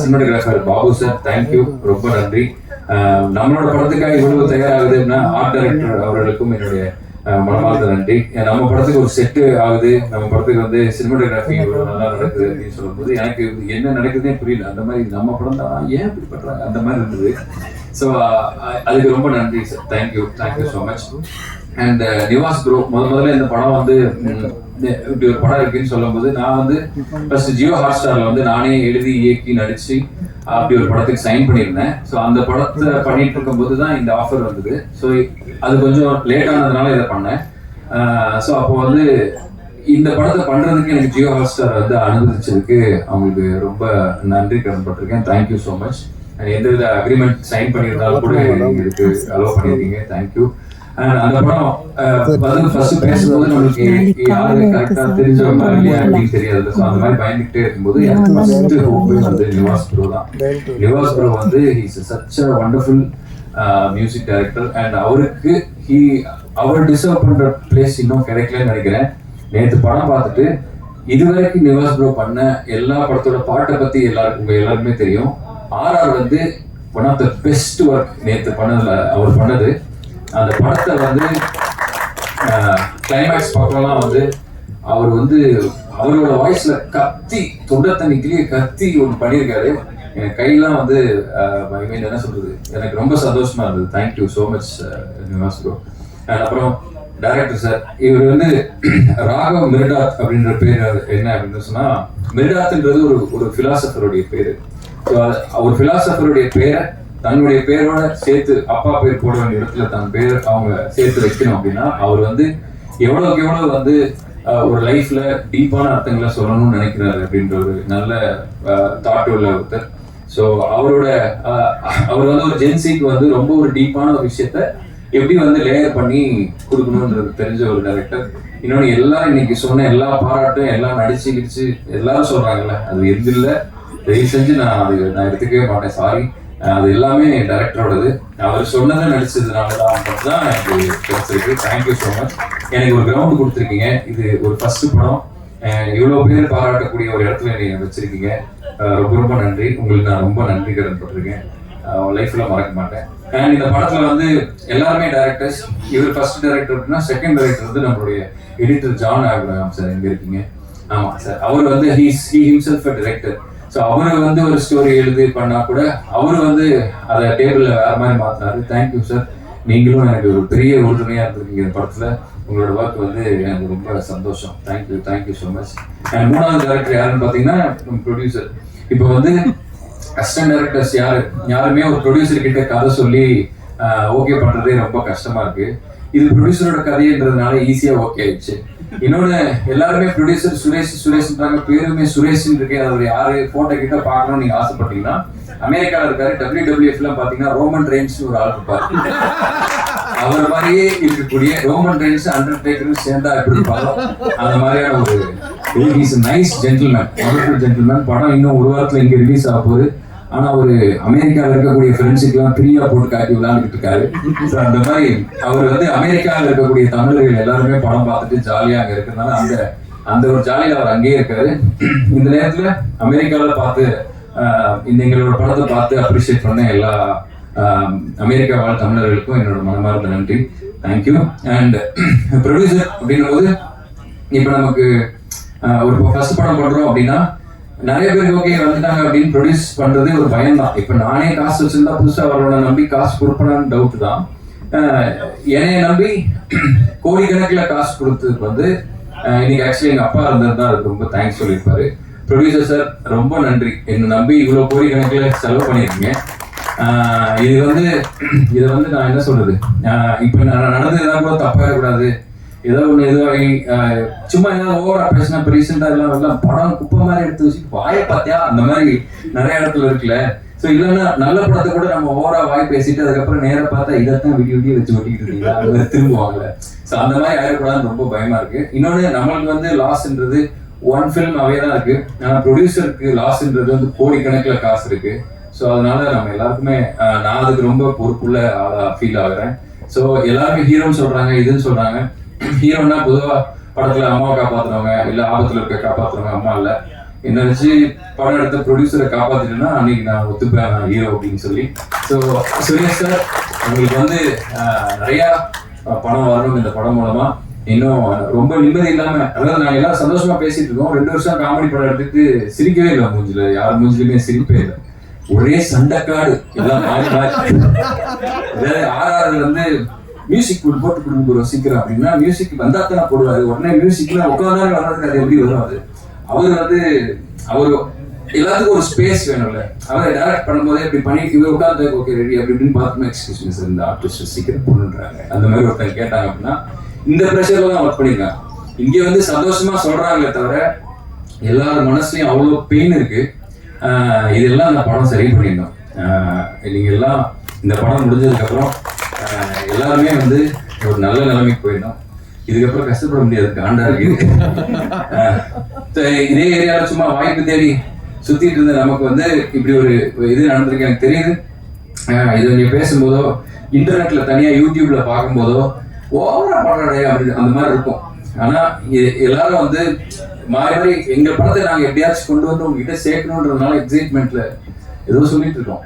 cinematographer Babu sir, thank you, ரொம்ப நன்றி. நம்மளோட படத்துக்காக இவ்வளவு தயாராகுதுன்னா ஆர்ட் டைரக்டர் அவர்களுக்கும் என்னுடைய மனமார்ந்த நன்றி. நம்ம படத்துக்கு ஒரு செட்டு ஆகுது, நம்ம படத்துக்கு சினிமாட்டோகிராஃபி இவ்வளவு நல்லா நடக்குது அப்படின்னு சொல்லும்போது எனக்கு என்ன நடக்குதுன்னே புரியல. அந்த மாதிரி நம்ம படம் தான் ஏன் இப்படி பண்றாங்க அந்த மாதிரி இருந்தது. ஸோ அதுக்கு ரொம்ப நன்றி sir. Thank you so much. And Nivas bro, முதல்ல இந்த படம் இப்படி ஒரு படம் இருக்குன்னு சொல்லும் போது நான் ஃபர்ஸ்ட் ஜியோ ஹாட்ஸ்டார்ல நானே எழுதி இயக்கி நடிச்சு அப்படி ஒரு படத்துக்கு சைன் பண்ணியிருந்தேன். ஸோ அந்த படத்தை பண்ணிட்டு இருக்கும் போது தான் இந்த ஆஃபர் வந்தது. ஸோ அது கொஞ்சம் லேட் ஆனதுனால இதை பண்ணேன். ஸோ அப்போ இந்த படத்தை பண்றதுக்கு எனக்கு ஜியோ ஹாட்ஸ்டார் அனுமதிச்சதுக்கு அவங்களுக்கு ரொம்ப நன்றி கடன்பட்டிருக்கேன். Thank you so much. எந்தவித அக்ரிமெண்ட் சைன் பண்ணியிருந்தாலும் கூட இதுக்கு அலோவ் பண்ணியிருக்கீங்க. தேங்க்யூ. அந்த படம் ஃபர்ஸ்ட் பேசும்போது நம்மளுக்கு யாரு கரெக்டா தெரிஞ்சவங்க இல்லையா அப்படின்னு தெரியாது. ஸோ அந்த மாதிரி பயந்துகிட்டே இருக்கும்போது எனக்கு ஃபர்ஸ்ட் ஹோப் நிவாஸ் ப்ரோ தான். Nivas bro he's such a wonderful music director. And அவருக்கு அவர் டிசர்வ் பண்ற பிளேஸ் இன்னும் கிடைக்கலன்னு நினைக்கிறேன். நேற்று படம் பார்த்துட்டு இதுவரைக்கும் நிவாஸ் ப்ரோ பண்ண எல்லா படத்தோட பாட்டை பத்தி எல்லாருக்குமே தெரியும். RR வந்து one of the best work நேற்று பண்ணதுல அவர் பண்ணது. அந்த படத்தை வந்து கிளைமேக்ஸ் பக்கம்லாம் வந்து அவர் வந்து அவரோட வாய்ஸ்ல கத்தி தொண்டை தண்ணி கிளிய கத்தி ஒன்று பண்ணியிருக்காரு. என் கையெல்லாம் வந்து என்ன சொல்றது, எனக்கு ரொம்ப சந்தோஷமா இருந்தது. Thank you so much Nivas bro. And அப்புறம் டைரக்டர் சார், இவர் வந்து ராகவ் மிர்டாத் அப்படின்ற பேர் என்ன அப்படின்னு சொன்னா, மிர்டாத்ன்றது ஒரு பிலாசபருடைய பேரு. ஸோ ஒரு பிலாசபருடைய பேரை தன்னுடைய பேரோட சேர்த்து அப்பா பேர் போட வேண்டிய இடத்துல தன் பேர் அவங்க சேர்த்து வைக்கணும் அப்படின்னா அவர் வந்து எவ்வளவுக்கு எவ்வளவு வந்து ஒரு லைஃப்ல டீப்பான அர்த்தங்களை சொல்லணும்னு நினைக்கிறாரு அப்படின்ற ஒரு நல்ல தாட் உள்ள ஒருத்தர். ஸோ அவர் வந்து ஒரு ஜென்சிக்கு வந்து ரொம்ப ஒரு டீப்பான ஒரு விஷயத்த எப்படி வந்து லேயர் பண்ணி கொடுக்கணும்ன்றது தெரிஞ்ச ஒரு டைரக்டர். இன்னொன்று எல்லாரும் இன்னைக்கு சொன்ன எல்லா பாராட்டும் எல்லாம் நடிச்சு எல்லாரும் சொல்றாங்கல்ல, அது எது இல்லை, தயவு செஞ்சு நான் எடுத்துக்கவே மாட்டேன், சாரி. அது எல்லாமே டைரக்டரோடது. அவர் சொன்னதை நடிச்சதுனாலதான் தான் எனக்கு கிடைச்சிருக்கு. Thank you so much. எனக்கு ஒரு கிரவுண்ட் கொடுத்துருக்கீங்க. இது ஒரு ஃபர்ஸ்ட் படம், இவ்வளோ பேர் பாராட்டக்கூடிய ஒரு இடத்துல நீங்க வச்சிருக்கீங்க. ரொம்ப ரொம்ப நன்றி. உங்களுக்கு நான் ரொம்ப நன்றி கடன் பட்டிருக்கேன். லைஃப்ல மறக்க மாட்டேன். அண்ட் இந்த படத்துல வந்து எல்லாருமே டைரக்டர்ஸ். இவர் ஃபர்ஸ்ட் டைரக்டர் அப்படின்னா செகண்ட் டைரக்டர் வந்து நம்மளுடைய எடிட்டர் ஜான் ஆப்ரஹாம் சார். எங்க இருக்கீங்க? ஆமா சார். அவர் வந்து he himself a director. So அவரு வந்து ஒரு ஸ்டோரி எழுதி பண்ணா கூட அவரு வந்து அதை டேபிள்ல வேற மாதிரி மாத்தினாரு. Thank you sir. நீங்களும் எனக்கு ஒரு பெரிய உறுதுணையா இருந்திருக்கீங்க இந்த படத்துல. உங்களோட ஒர்க் வந்து எனக்கு ரொம்ப சந்தோஷம். Thank you so much. அண்ட் மூணாவது டைரக்டர் யாருன்னு பாத்தீங்கன்னா ப்ரொடியூசர். இப்போ வந்து அசிஸ்டன்ட் டைரக்டர்ஸ் யாருமே ஒரு ப்ரொடியூசர் கிட்ட கதை சொல்லி ஓகே பண்றதே ரொம்ப கஷ்டமா இருக்கு. இது ப்ரொடியூசரோட கதைன்றதுனால ஈஸியா ஓகே ஆயிடுச்சு. இன்னொன்னு எல்லாருமே ப்ரொடியூசர் சுரேஷ்ன்றாங்க, பேருமே சுரேஷ் இருக்கு. அவர் யாரு போட்டோ கிட்ட பார்க்கணும்னு நீங்க ஆசைப்பட்டீங்கன்னா அமெரிக்கால இருக்காரு. WWF எல்லாம் பாத்தீங்கன்னா ரோமன் ரெயின்ஸ் ஒரு ஆள் இருப்பாரு. அவர் மாதிரியே இருக்கக்கூடிய ரோமன் ரெயின்ஸ் அண்டர்டேக்கர் சேர்ந்தா எப்படி இருப்பாரோ அந்த மாதிரியான ஒரு நைஸ் ஜென்டில்மேன், வண்டர்ஃபுல் ஜென்டில்மேன். படம் இன்னும் ஒரு வாரத்துல இங்க ரிலீஸ் ஆக போகுது. ஆனா ஒரு அமெரிக்காவில் இருக்கக்கூடிய ஃப்ரெண்ட்ஸுக்கு எல்லாம் ஃப்ரீயா போட்டு காட்டி விளையாண்டுட்டு இருக்காரு. அந்த மாதிரி அவர் வந்து அமெரிக்காவில் இருக்கக்கூடிய தமிழர்கள் எல்லாருமே படம் பார்த்துட்டு ஜாலியா அங்க இருக்கிறதுனால அந்த ஒரு ஜாலியில அவர் அங்கேயே இருக்காரு. இந்த நேரத்துல அமெரிக்காவில் பார்த்து இந்த எங்களோட படத்தை பார்த்து அப்ரிஷியேட் பண்ண எல்லா அமெரிக்கா வாழ் தமிழர்களுக்கும் என்னோட மனமார்ந்த நன்றி. தேங்க்யூ. அண்ட் ப்ரொடியூசர் அப்படின்னும் போது இப்ப நமக்கு ஒரு ஃபர்ஸ்ட் படம் பண்றோம் அப்படின்னா நிறைய பேருக்கு ஓகே வந்துட்டாங்க அப்படின்னு ப்ரொடியூஸ் பண்றது ஒரு பயம் தான். இப்ப நானே காசு வச்சிருந்தா புதுசா அவரோட நம்பி காசு கொடுப்பேன்னு டவுட் தான். என்னைய நம்பி கோடிக்கணக்கில் காசு கொடுத்ததுக்கு வந்து இன்னைக்கு ஆக்சுவலி எங்க அப்பா இருந்ததுதான் அதுக்கு ரொம்ப தேங்க்ஸ் சொல்லியிருப்பாரு. ப்ரொடியூசர் சார் ரொம்ப நன்றி. என்னை நம்பி இவ்வளவு கோடிக்கணக்கில் செலவு பண்ணியிருக்கீங்க. இதை வந்து நான் என்ன சொல்றது, இப்ப நடந்ததுதான் கூட தப்பாயிடக்கூடாது. ஏதோ ஒண்ணு எதுவாகி சும்மா ஏதாவது ஓவரா பேசினா இப்போ ரீசெண்டா எல்லாம் படம் குப்பை மாதிரி எடுத்து வச்சுட்டு வாயை பார்த்தியா அந்த மாதிரி நிறைய இடத்துல இருக்குல்ல. ஸோ இல்லைன்னா நல்ல படத்தை கூட நம்ம ஓவரா வாய் பேசிட்டு அதுக்கப்புறம் நேரம் பார்த்தா இதைத்தான் விடிய வச்சு ஒட்டிக்கிட்டு இருக்கீங்களா அது மாதிரி திரும்புவாங்கல்ல. ஸோ அந்த மாதிரி ஆயிடக்கூடாதுன்னு ரொம்ப பயமா இருக்கு. இன்னொன்னு நம்மளுக்கு வந்து லாஸ்ன்றது ஒன் ஃபில்ம் அவே தான் இருக்கு. ஆனா ப்ரொடியூசருக்கு லாஸ்ன்றது வந்து கோடிக்கணக்கில் காசு இருக்கு. ஸோ அதனால நம்ம எல்லாருக்குமே நான் அதுக்கு ரொம்ப பொறுப்புள்ள ஆளா ஃபீல் ஆகுறேன். ஸோ எல்லாருமே ஹீரோன்னு சொல்றாங்க, இதுன்னு சொல்றாங்க. ஹீரோன்னா பொதுவா படத்துல அம்மாவை காப்பாத்துறவங்க, இல்ல ஆபத்துல இருக்க காப்பாத்துறவங்க அம்மா இல்ல. என்ன வச்சு படம் எடுத்த ப்ரொடியூசரை காப்பாத்திட்டேன்னா அன்னைக்கு நான் ஒத்துப்பேன் நான் ஹீரோ அப்படின்னு சொல்லி. ஸோ சுரேஷ் சார் உங்களுக்கு வந்து நிறைய படம் வரணும் இந்த படம் மூலமா. இன்னும் ரொம்ப நிம்மதி இல்லாம, அதாவது நாங்க எல்லாம் சந்தோஷமா பேசிட்டு இருக்கோம். 2 வருஷம் காமெடி படம் எடுத்துட்டு சிரிக்கவே இல்லை. மூஞ்சில யார் மூஞ்சிலுமே சிரிப்பே இல்லை. ஒரே சண்டைக்காடு எல்லாம் மாறி அதாவது RR வந்து மியூசிக் போட்டு கொடுங்க சீக்கிரம் அப்படின்னா மியூசிக் வந்தா தானே போடுவாரு. உடனே மியூசிக்ல உட்காந்தாரு வர்றதுக்கு அது எப்படி வரும்? அது அவரு எல்லாத்துக்கும் ஒரு ஸ்பேஸ் வேணும்ல. அவர் டைரக்ட் பண்ணும்போதே இப்படி பண்ணிட்டு இவர் உட்காந்து ஓகே ரெடி அப்படி இப்படின்னு பார்த்தோம்னா எக்ஸ்கியூஸ் மீ சார் இந்த ஆர்டிஸ்ட் சீக்கிரம் போடுன்றாங்க அந்த மாதிரி ஒருத்தர் கேட்டாங்க அப்படின்னா இந்த ப்ரெஷர்ல தான் ஒர்க் பண்ணிருக்காங்க. இங்க வந்து சந்தோஷமா சொல்றாங்களே தவிர எல்லாரும் மனசுலயும் அவ்வளவு பெயின் இருக்கு. இதெல்லாம் அந்த படம் சரி பண்ணிடணும். நீங்க எல்லாம் இந்த படம் முடிஞ்சதுக்கு அப்புறம் எல்லாருமே வந்து ஒரு நல்ல நிலைமைக்கு போயிடணும். இதுக்கப்புறம் கஷ்டப்பட முடியாது, காண்டா இருக்கு. இதே ஏரியாவில் சும்மா வாய்ப்பு தேடி சுத்திட்டு இருந்த நமக்கு வந்து இப்படி ஒரு இது நடந்திருக்கு எனக்கு தெரியுது. இது நீங்க பேசும்போதோ இன்டர்நெட்ல தனியா யூடியூப்ல பார்க்கும்போதோ ஓவரா பாடுறே அப்படி அந்த மாதிரி இருக்கும். ஆனா எல்லாரும் வந்து மாறி எங்க படத்தை நாங்க எப்படியாச்சும் கொண்டு வந்து உங்ககிட்ட சேர்க்கணுன்றதுனால எக்ஸைட்மெண்ட்ல ஏதோ சொல்லிட்டு இருக்கோம்.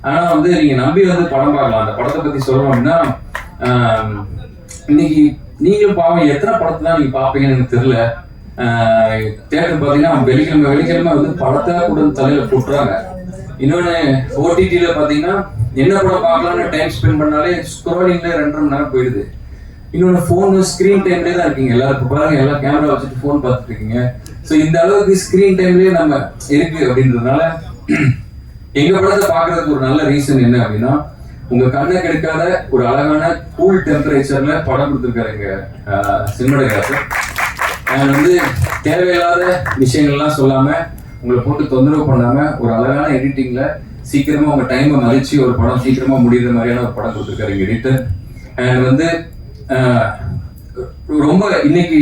ஆனா வந்து நீங்க நம்பி வந்து படம் பார்க்கலாம். அந்த படத்தை பத்தி சொல்லணும் அப்படின்னா இன்னைக்கு நீங்களும் பாவம் எத்தனை படத்தை தான் நீங்க பாப்பீங்கன்னு எனக்கு தெரியல. தேட்டர் பாத்தீங்கன்னா வெள்ளிக்கிழமை வந்து படத்தை கூட தலையில போட்டுறாங்க. இன்னொன்னு ஓடிடில பாத்தீங்கன்னா என்ன படம் பார்க்கலாம்னு டைம் ஸ்பெண்ட் பண்ணாலே ஸ்க்ரோலிங்ல 2.5 மணி நேரம் போயிடுது. இன்னொன்னு போன் ஸ்கிரீன் டைம்லேயே தான் இருக்கீங்க எல்லாரும். இப்போ பாருங்க எல்லாம் கேமரா வச்சுட்டு போன் பார்த்துட்டு இருக்கீங்க. ஸோ இந்த அளவுக்கு ஸ்கிரீன் டைம்லேயே நம்ம இருக்கு அப்படின்றதுனால எங்க படத்தை பார்க்கறதுக்கு ஒரு நல்ல ரீசன் என்ன அப்படின்னா உங்க கண்ணை கெடுக்காத ஒரு அழகான கூல் டெம்பரேச்சர்ல படம் கொடுத்துருக்காரு எங்க சினிமாட்டோகிராஃபர். வந்து தேவையில்லாத விஷயங்கள்லாம் சொல்லாம உங்களை போட்டு தொந்தரவு பண்ணாம ஒரு அழகான எடிட்டிங்ல சீக்கிரமா உங்க டைமை மதிச்சு ஒரு படம் சீக்கிரமா முடிகிற மாதிரியான ஒரு படம் கொடுத்துருக்காரு எங்க எடிட்டர். அண்ட் வந்து ரொம்ப இன்னைக்கு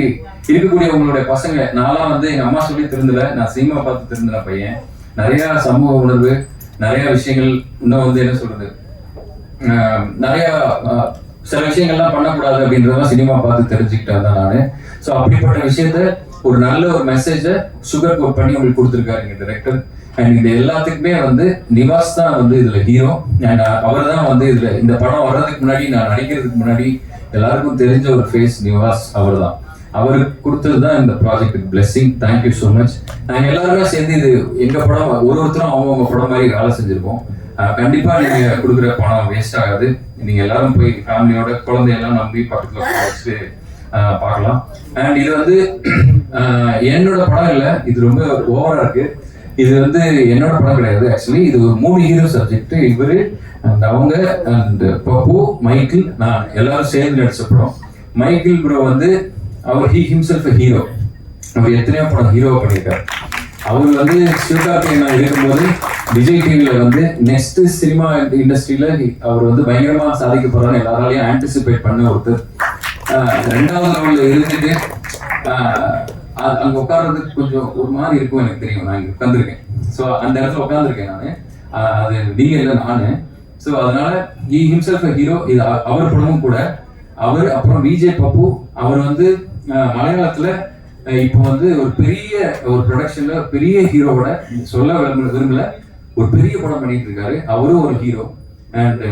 இருக்கக்கூடிய உங்களுடைய பசங்க, நான்லாம் வந்து எங்க அம்மா சொல்லி திருந்தல, நான் சினிமா பார்த்து திருந்தின பையன். நிறைய சமூக உணர்வு, நிறைய விஷயங்கள் இன்னும் வந்து என்ன சொல்றது, நிறைய சில விஷயங்கள்லாம் பண்ணக்கூடாது அப்படின்றதான் சினிமா பார்த்து தெரிஞ்சுக்கிட்டேன் தான் நானு. ஸோ அப்படிப்பட்ட விஷயத்த ஒரு நல்ல ஒரு மெசேஜை சுகர் கோட் பண்ணி உங்களுக்கு கொடுத்துருக்காரு எங்க டைரக்டர். அண்ட் இந்த எல்லாத்துக்குமே வந்து நிவாஸ் தான் வந்து இதுல ஹீரோ. அண்ட் அவர் தான் வந்து இதுல இந்த படம் வர்றதுக்கு முன்னாடி, நான் நடிக்கிறதுக்கு முன்னாடி எல்லாருக்கும் தெரிஞ்ச ஒரு ஃபேஸ் நிவாஸ். அவர் தான், அவருக்கு கொடுத்தது தான் இந்த project blessing. Thank you so much. நாங்கள் எல்லாருமே சேர்ந்து இது எங்க படம் ஒருத்தரும் அவங்கவுங்க படம் மாதிரி வேலை செஞ்சிருக்கோம். கண்டிப்பா நீங்க கொடுக்குற பணம் வேஸ்ட் ஆகாது. நீங்க எல்லாரும் போய் ஃபேமிலியோட குழந்தையெல்லாம் நம்பி பக்கத்துல வச்சுட்டு பார்க்கலாம். அண்ட் இது வந்து என்னோட படம் இல்லை, இது ரொம்ப ஓவரா இருக்கு. இது வந்து என்னோட படம் கிடையாது. ஆக்சுவலி இது ஒரு 3 ஹீரோ சப்ஜெக்ட். இவரு அண்ட் அவங்க அண்ட் பப்பு, மைக்கிள், நான் எல்லாரும் சேர்ந்து நடிச்ச படம். மைக்கிள் ப்ரோ வந்து அவர் ஹிம்செல்ஃப் ஹீரோ. அவர் எத்தனையோ படம் ஹீரோ பண்ணியிருக்காரு. அவர் வந்து சிவகார்த்திகேயன் நான் இருக்கும்போது விஜய் டிவியில வந்து நெக்ஸ்ட் சினிமா இண்டஸ்ட்ரியில அவர் வந்து பயங்கரமா சாதிக்க போறான்னு எல்லாராலையும் ஆன்டிசிபேட் பண்ண ஒருத்தர். 2வது ரவுண்ட்ல இருந்துட்டு அங்க உட்கார்றதுக்கு கொஞ்சம் ஒரு மாதிரி இருக்கும், எனக்கு தெரியும். நான் இங்க உட்காந்துருக்கேன். ஸோ அந்த இடத்துல உட்காந்துருக்கேன் நான். அது நீங்க இல்லை, நானு. ஸோ அதனால ஹிம்செல்ஃப் ஹீரோ. இது அவர் படமும் கூட. அவர் அப்புறம் விஜய் பப்பு, அவர் வந்து மலையாளத்துல இப்போ வந்து ஒரு பெரிய ஒரு ப்ரொடக்ஷன்ல பெரிய ஹீரோவோட சொல்ல விரும்பல ஒரு பெரிய படம் பண்ணிட்டு இருக்காரு. அவரும் ஒரு ஹீரோ. அண்ட்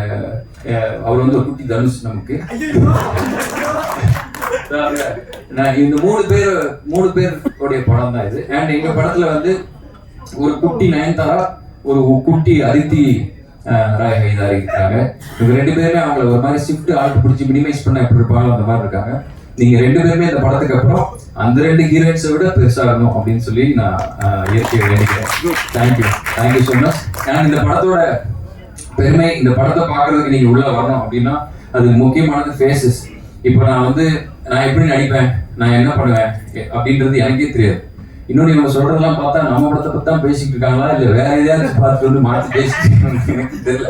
அவர் வந்து ஒரு குட்டி தனுஷ் நமக்கு. இந்த 3 பேருடைய படம் தான் இது. அண்ட் எங்க படத்துல வந்து ஒரு குட்டி நயன்தாரா, ஒரு குட்டி அதித்தி ராய் ஹைதாரி இருக்காங்க. இவங்க 2 பேருமே அவங்கள ஒரு மாதிரி ஷிஃப்ட் ஆல்ட் பிடிச்சி மினிமைஸ் பண்ண எப்படி இருப்பாங்க அந்த மாதிரி இருக்காங்க. நீங்க 2 பேருமே இந்த படத்துக்கு அப்புறம் அந்த 2 ஹீரோயின்ஸை விட பெருசாகணும் அப்படின்னு சொல்லி நான் இயற்கையை வேண்டிக்கிறேன். Thank you so much. அண்ட் இந்த படத்தோட பெருமை, இந்த படத்தை பார்க்கறதுக்கு நீங்க உள்ள வரணும் அப்படின்னா அது முக்கியமானது ஃபேஸஸ். இப்போ நான் எப்படி நடிப்பேன், நான் என்ன பண்ணுவேன் அப்படின்றது எனக்கே தெரியாது. இன்னொன்று இவங்க சொல்றதெல்லாம் பார்த்தா நம்ம படத்தை பத்தி தான் பேசிட்டு இருக்காங்களா இல்லை வேற எதையாச்சும் பார்த்து வந்து மாற்றி பேசிட்டு எனக்கு தெரியல.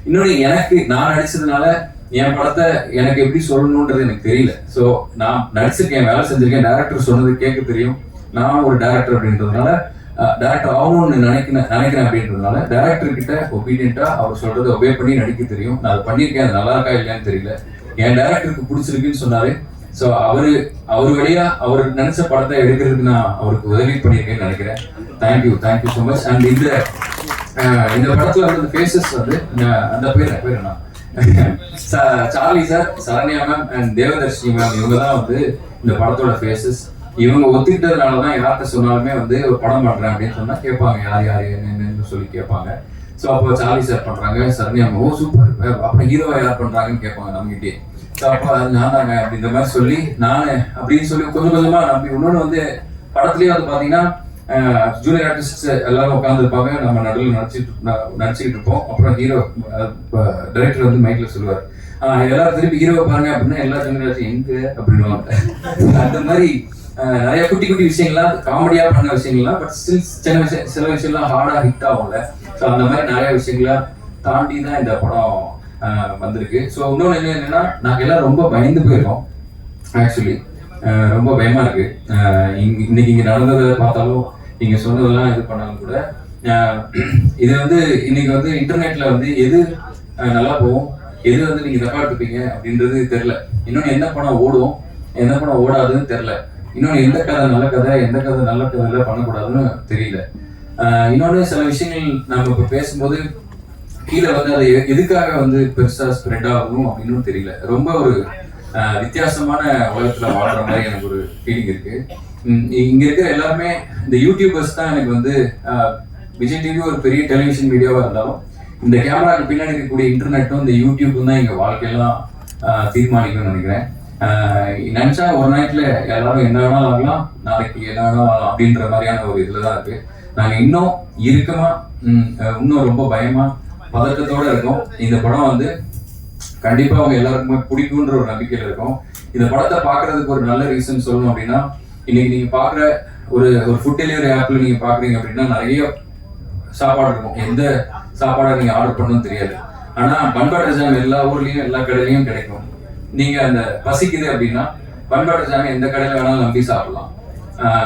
இன்னொன்று நான் நடிச்சதுனால என் படத்தை எனக்கு எப்படி சொல்லணுன்றது எனக்கு தெரியல. ஸோ நான் நடிச்சிருக்கேன், வேலை செஞ்சிருக்கேன், டைரக்டர் சொன்னது கேட்க தெரியும். நான் ஒரு டைரக்டர் அப்படின்றதுனால டைரக்டர் ஆகணும்னு நினைக்கிறேன் அப்படின்றதுனால டைரக்டர் கிட்ட ஒபீடியண்டா அவர் சொல்றதை ஒபே பண்ணி நடிக்க தெரியும். நான் அதை பண்ணியிருக்கேன். அது நல்லா இருக்கா இல்லையான்னு தெரியல. என் டைரக்டருக்கு பிடிச்சிருக்குன்னு சொன்னாரு. ஸோ அவர் வழியா அவர் நினைச்ச படத்தை எடுக்கிறதுக்கு நான் அவருக்கு உதவி பண்ணியிருக்கேன்னு நினைக்கிறேன். Thank you so much. அண்ட் இந்த படத்துல வந்து ஃபேஸஸ் வந்து அந்த பேர் என்ன Charlie sir, Saranya ma'am and Devadarshini ma'am, இவங்க தான் வந்து இந்த படத்தோட ஃபேஸஸ். இவங்க ஒத்துக்கிட்டதுனால தான் யார்கிட்ட சொன்னாலுமே வந்து ஒரு படம் பண்றேன் அப்படின்னு சொன்னா கேட்பாங்க, யார் என்னன்னு சொல்லி கேட்பாங்க. ஸோ அப்போ சார்லி சார் பண்றாங்க, சரண்யா மேம் ஓ சூப்பர், அப்புறம் ஹீரோவா யார் பண்றாங்கன்னு கேட்பாங்க நம்மகிட்டே. ஸோ அப்போ அது நான் தாங்க அப்படின்ற மாதிரி சொல்லி நான் அப்படின்னு சொல்லி கொஞ்சம் கொஞ்சமா நம்பி. இன்னொன்று வந்து படத்துலயே வந்து பாத்தீங்கன்னா ஜூனியர் ஆர்டிஸ்ட் எல்லாரும் உட்காந்துருப்பாங்க, நம்ம நடுவில் நடிச்சுக்கிட்டு இருப்போம். அப்புறம் ஹீரோ டைரக்டர் வந்து மைக்ல சொல்லுவார், எல்லாரும் திருப்பி ஹீரோவை பாருங்க அப்படின்னா எல்லா ஜூனியர் ஆர்டிஸ்ட் எங்க அப்படின்னு. அந்த மாதிரி நிறைய குட்டி குட்டி விஷயங்கள்லாம் காமெடியா பண்ண விஷயங்கள்லாம், பட் ஸ்டில் சில விஷயம்லாம் ஹார்டா ஹிட் ஆகும்ல. ஸோ அந்த மாதிரி நிறைய விஷயங்களா தாண்டி தான் இந்த படம் வந்திருக்கு. ஸோ இன்னொன்று என்னன்னா நாங்கள் எல்லாம் ரொம்ப பயந்து போயிருக்கோம். ஆக்சுவலி ரொம்ப பயமா இருக்கு. இன்னைக்கு இங்க நடந்ததை பார்த்தாலும் நீங்க சொன்னதெல்லாம் இது பண்ணாலும் கூட இது வந்து இன்னைக்கு வந்து இன்டர்நெட்ல வந்து எது நல்லா போகும், எது வந்து நீங்க தப்பா எடுத்துப்பீங்க அப்படின்றது தெரியல. இன்னொன்னு என்ன படம் ஓடும், என்ன படம் ஓடாதுன்னு தெரியல. இன்னொன்று எந்த கதை நல்ல கதை, எந்த கதை நல்ல கதையில பண்ணக்கூடாதுன்னு தெரியல. இன்னொன்று சில விஷயங்கள் நம்ம இப்போ பேசும்போது கீழே வந்து அதை எதுக்காக வந்து பெருசா ஸ்ப்ரெட் ஆகும் அப்படின்னு தெரியல. ரொம்ப ஒரு வித்தியாசமான உலகத்துல வாழ்ற மாதிரி எனக்கு ஒரு ஃபீலிங் இருக்கு. இங்க இருக்கிற எல்லாருமே இந்த யூடியூபர்ஸ் தான் எனக்கு வந்து விஜய் டிவி ஒரு பெரிய டெலிவிஷன் மீடியாவா இருந்தாலும் இந்த கேமராக்கு பின்னாடி இருக்கக்கூடிய இன்டர்நெட்டும் இந்த யூடியூப்பும் தான் எங்க வாழ்க்கையெல்லாம் தீர்மானிக்கும்னு நினைக்கிறேன். நினைச்சா ஒரு நைட்ல எல்லாரும் என்ன வேணாலும் ஆகலாம், நாளைக்கு என்ன வேணாலும் ஆகலாம் அப்படின்ற மாதிரியான ஒரு இதுலதான் இருக்கு. நாங்க இன்னும் இறுக்கமா இன்னும் ரொம்ப பயமா பதட்டத்தோட இருக்கோம். இந்த படம் வந்து கண்டிப்பா அவங்க எல்லாருக்குமே பிடிக்கும்ன்ற ஒரு நம்பிக்கையில இருக்கும். இந்த படத்தை பாக்குறதுக்கு ஒரு நல்ல ரீசன் சொல்லணும் அப்படின்னா, இன்னைக்கு நீங்க பாக்குற ஒரு ஃபுட் டெலிவரி ஆப்ல நீங்க பாக்குறீங்க அப்படின்னா நிறைய சாப்பாடு இருக்கும். எந்த சாப்பாடை நீங்க ஆர்டர் பண்ணணும்னு தெரியாது. ஆனா பன் பட்டர் ஜாம் எல்லா ஊர்லயும் எல்லா கடையிலயும் கிடைக்கும். நீங்க அந்த பசிக்குது அப்படின்னா பன் பட்டர் ஜாம் எந்த கடையில வேணாலும் நம்பி சாப்பிடலாம்.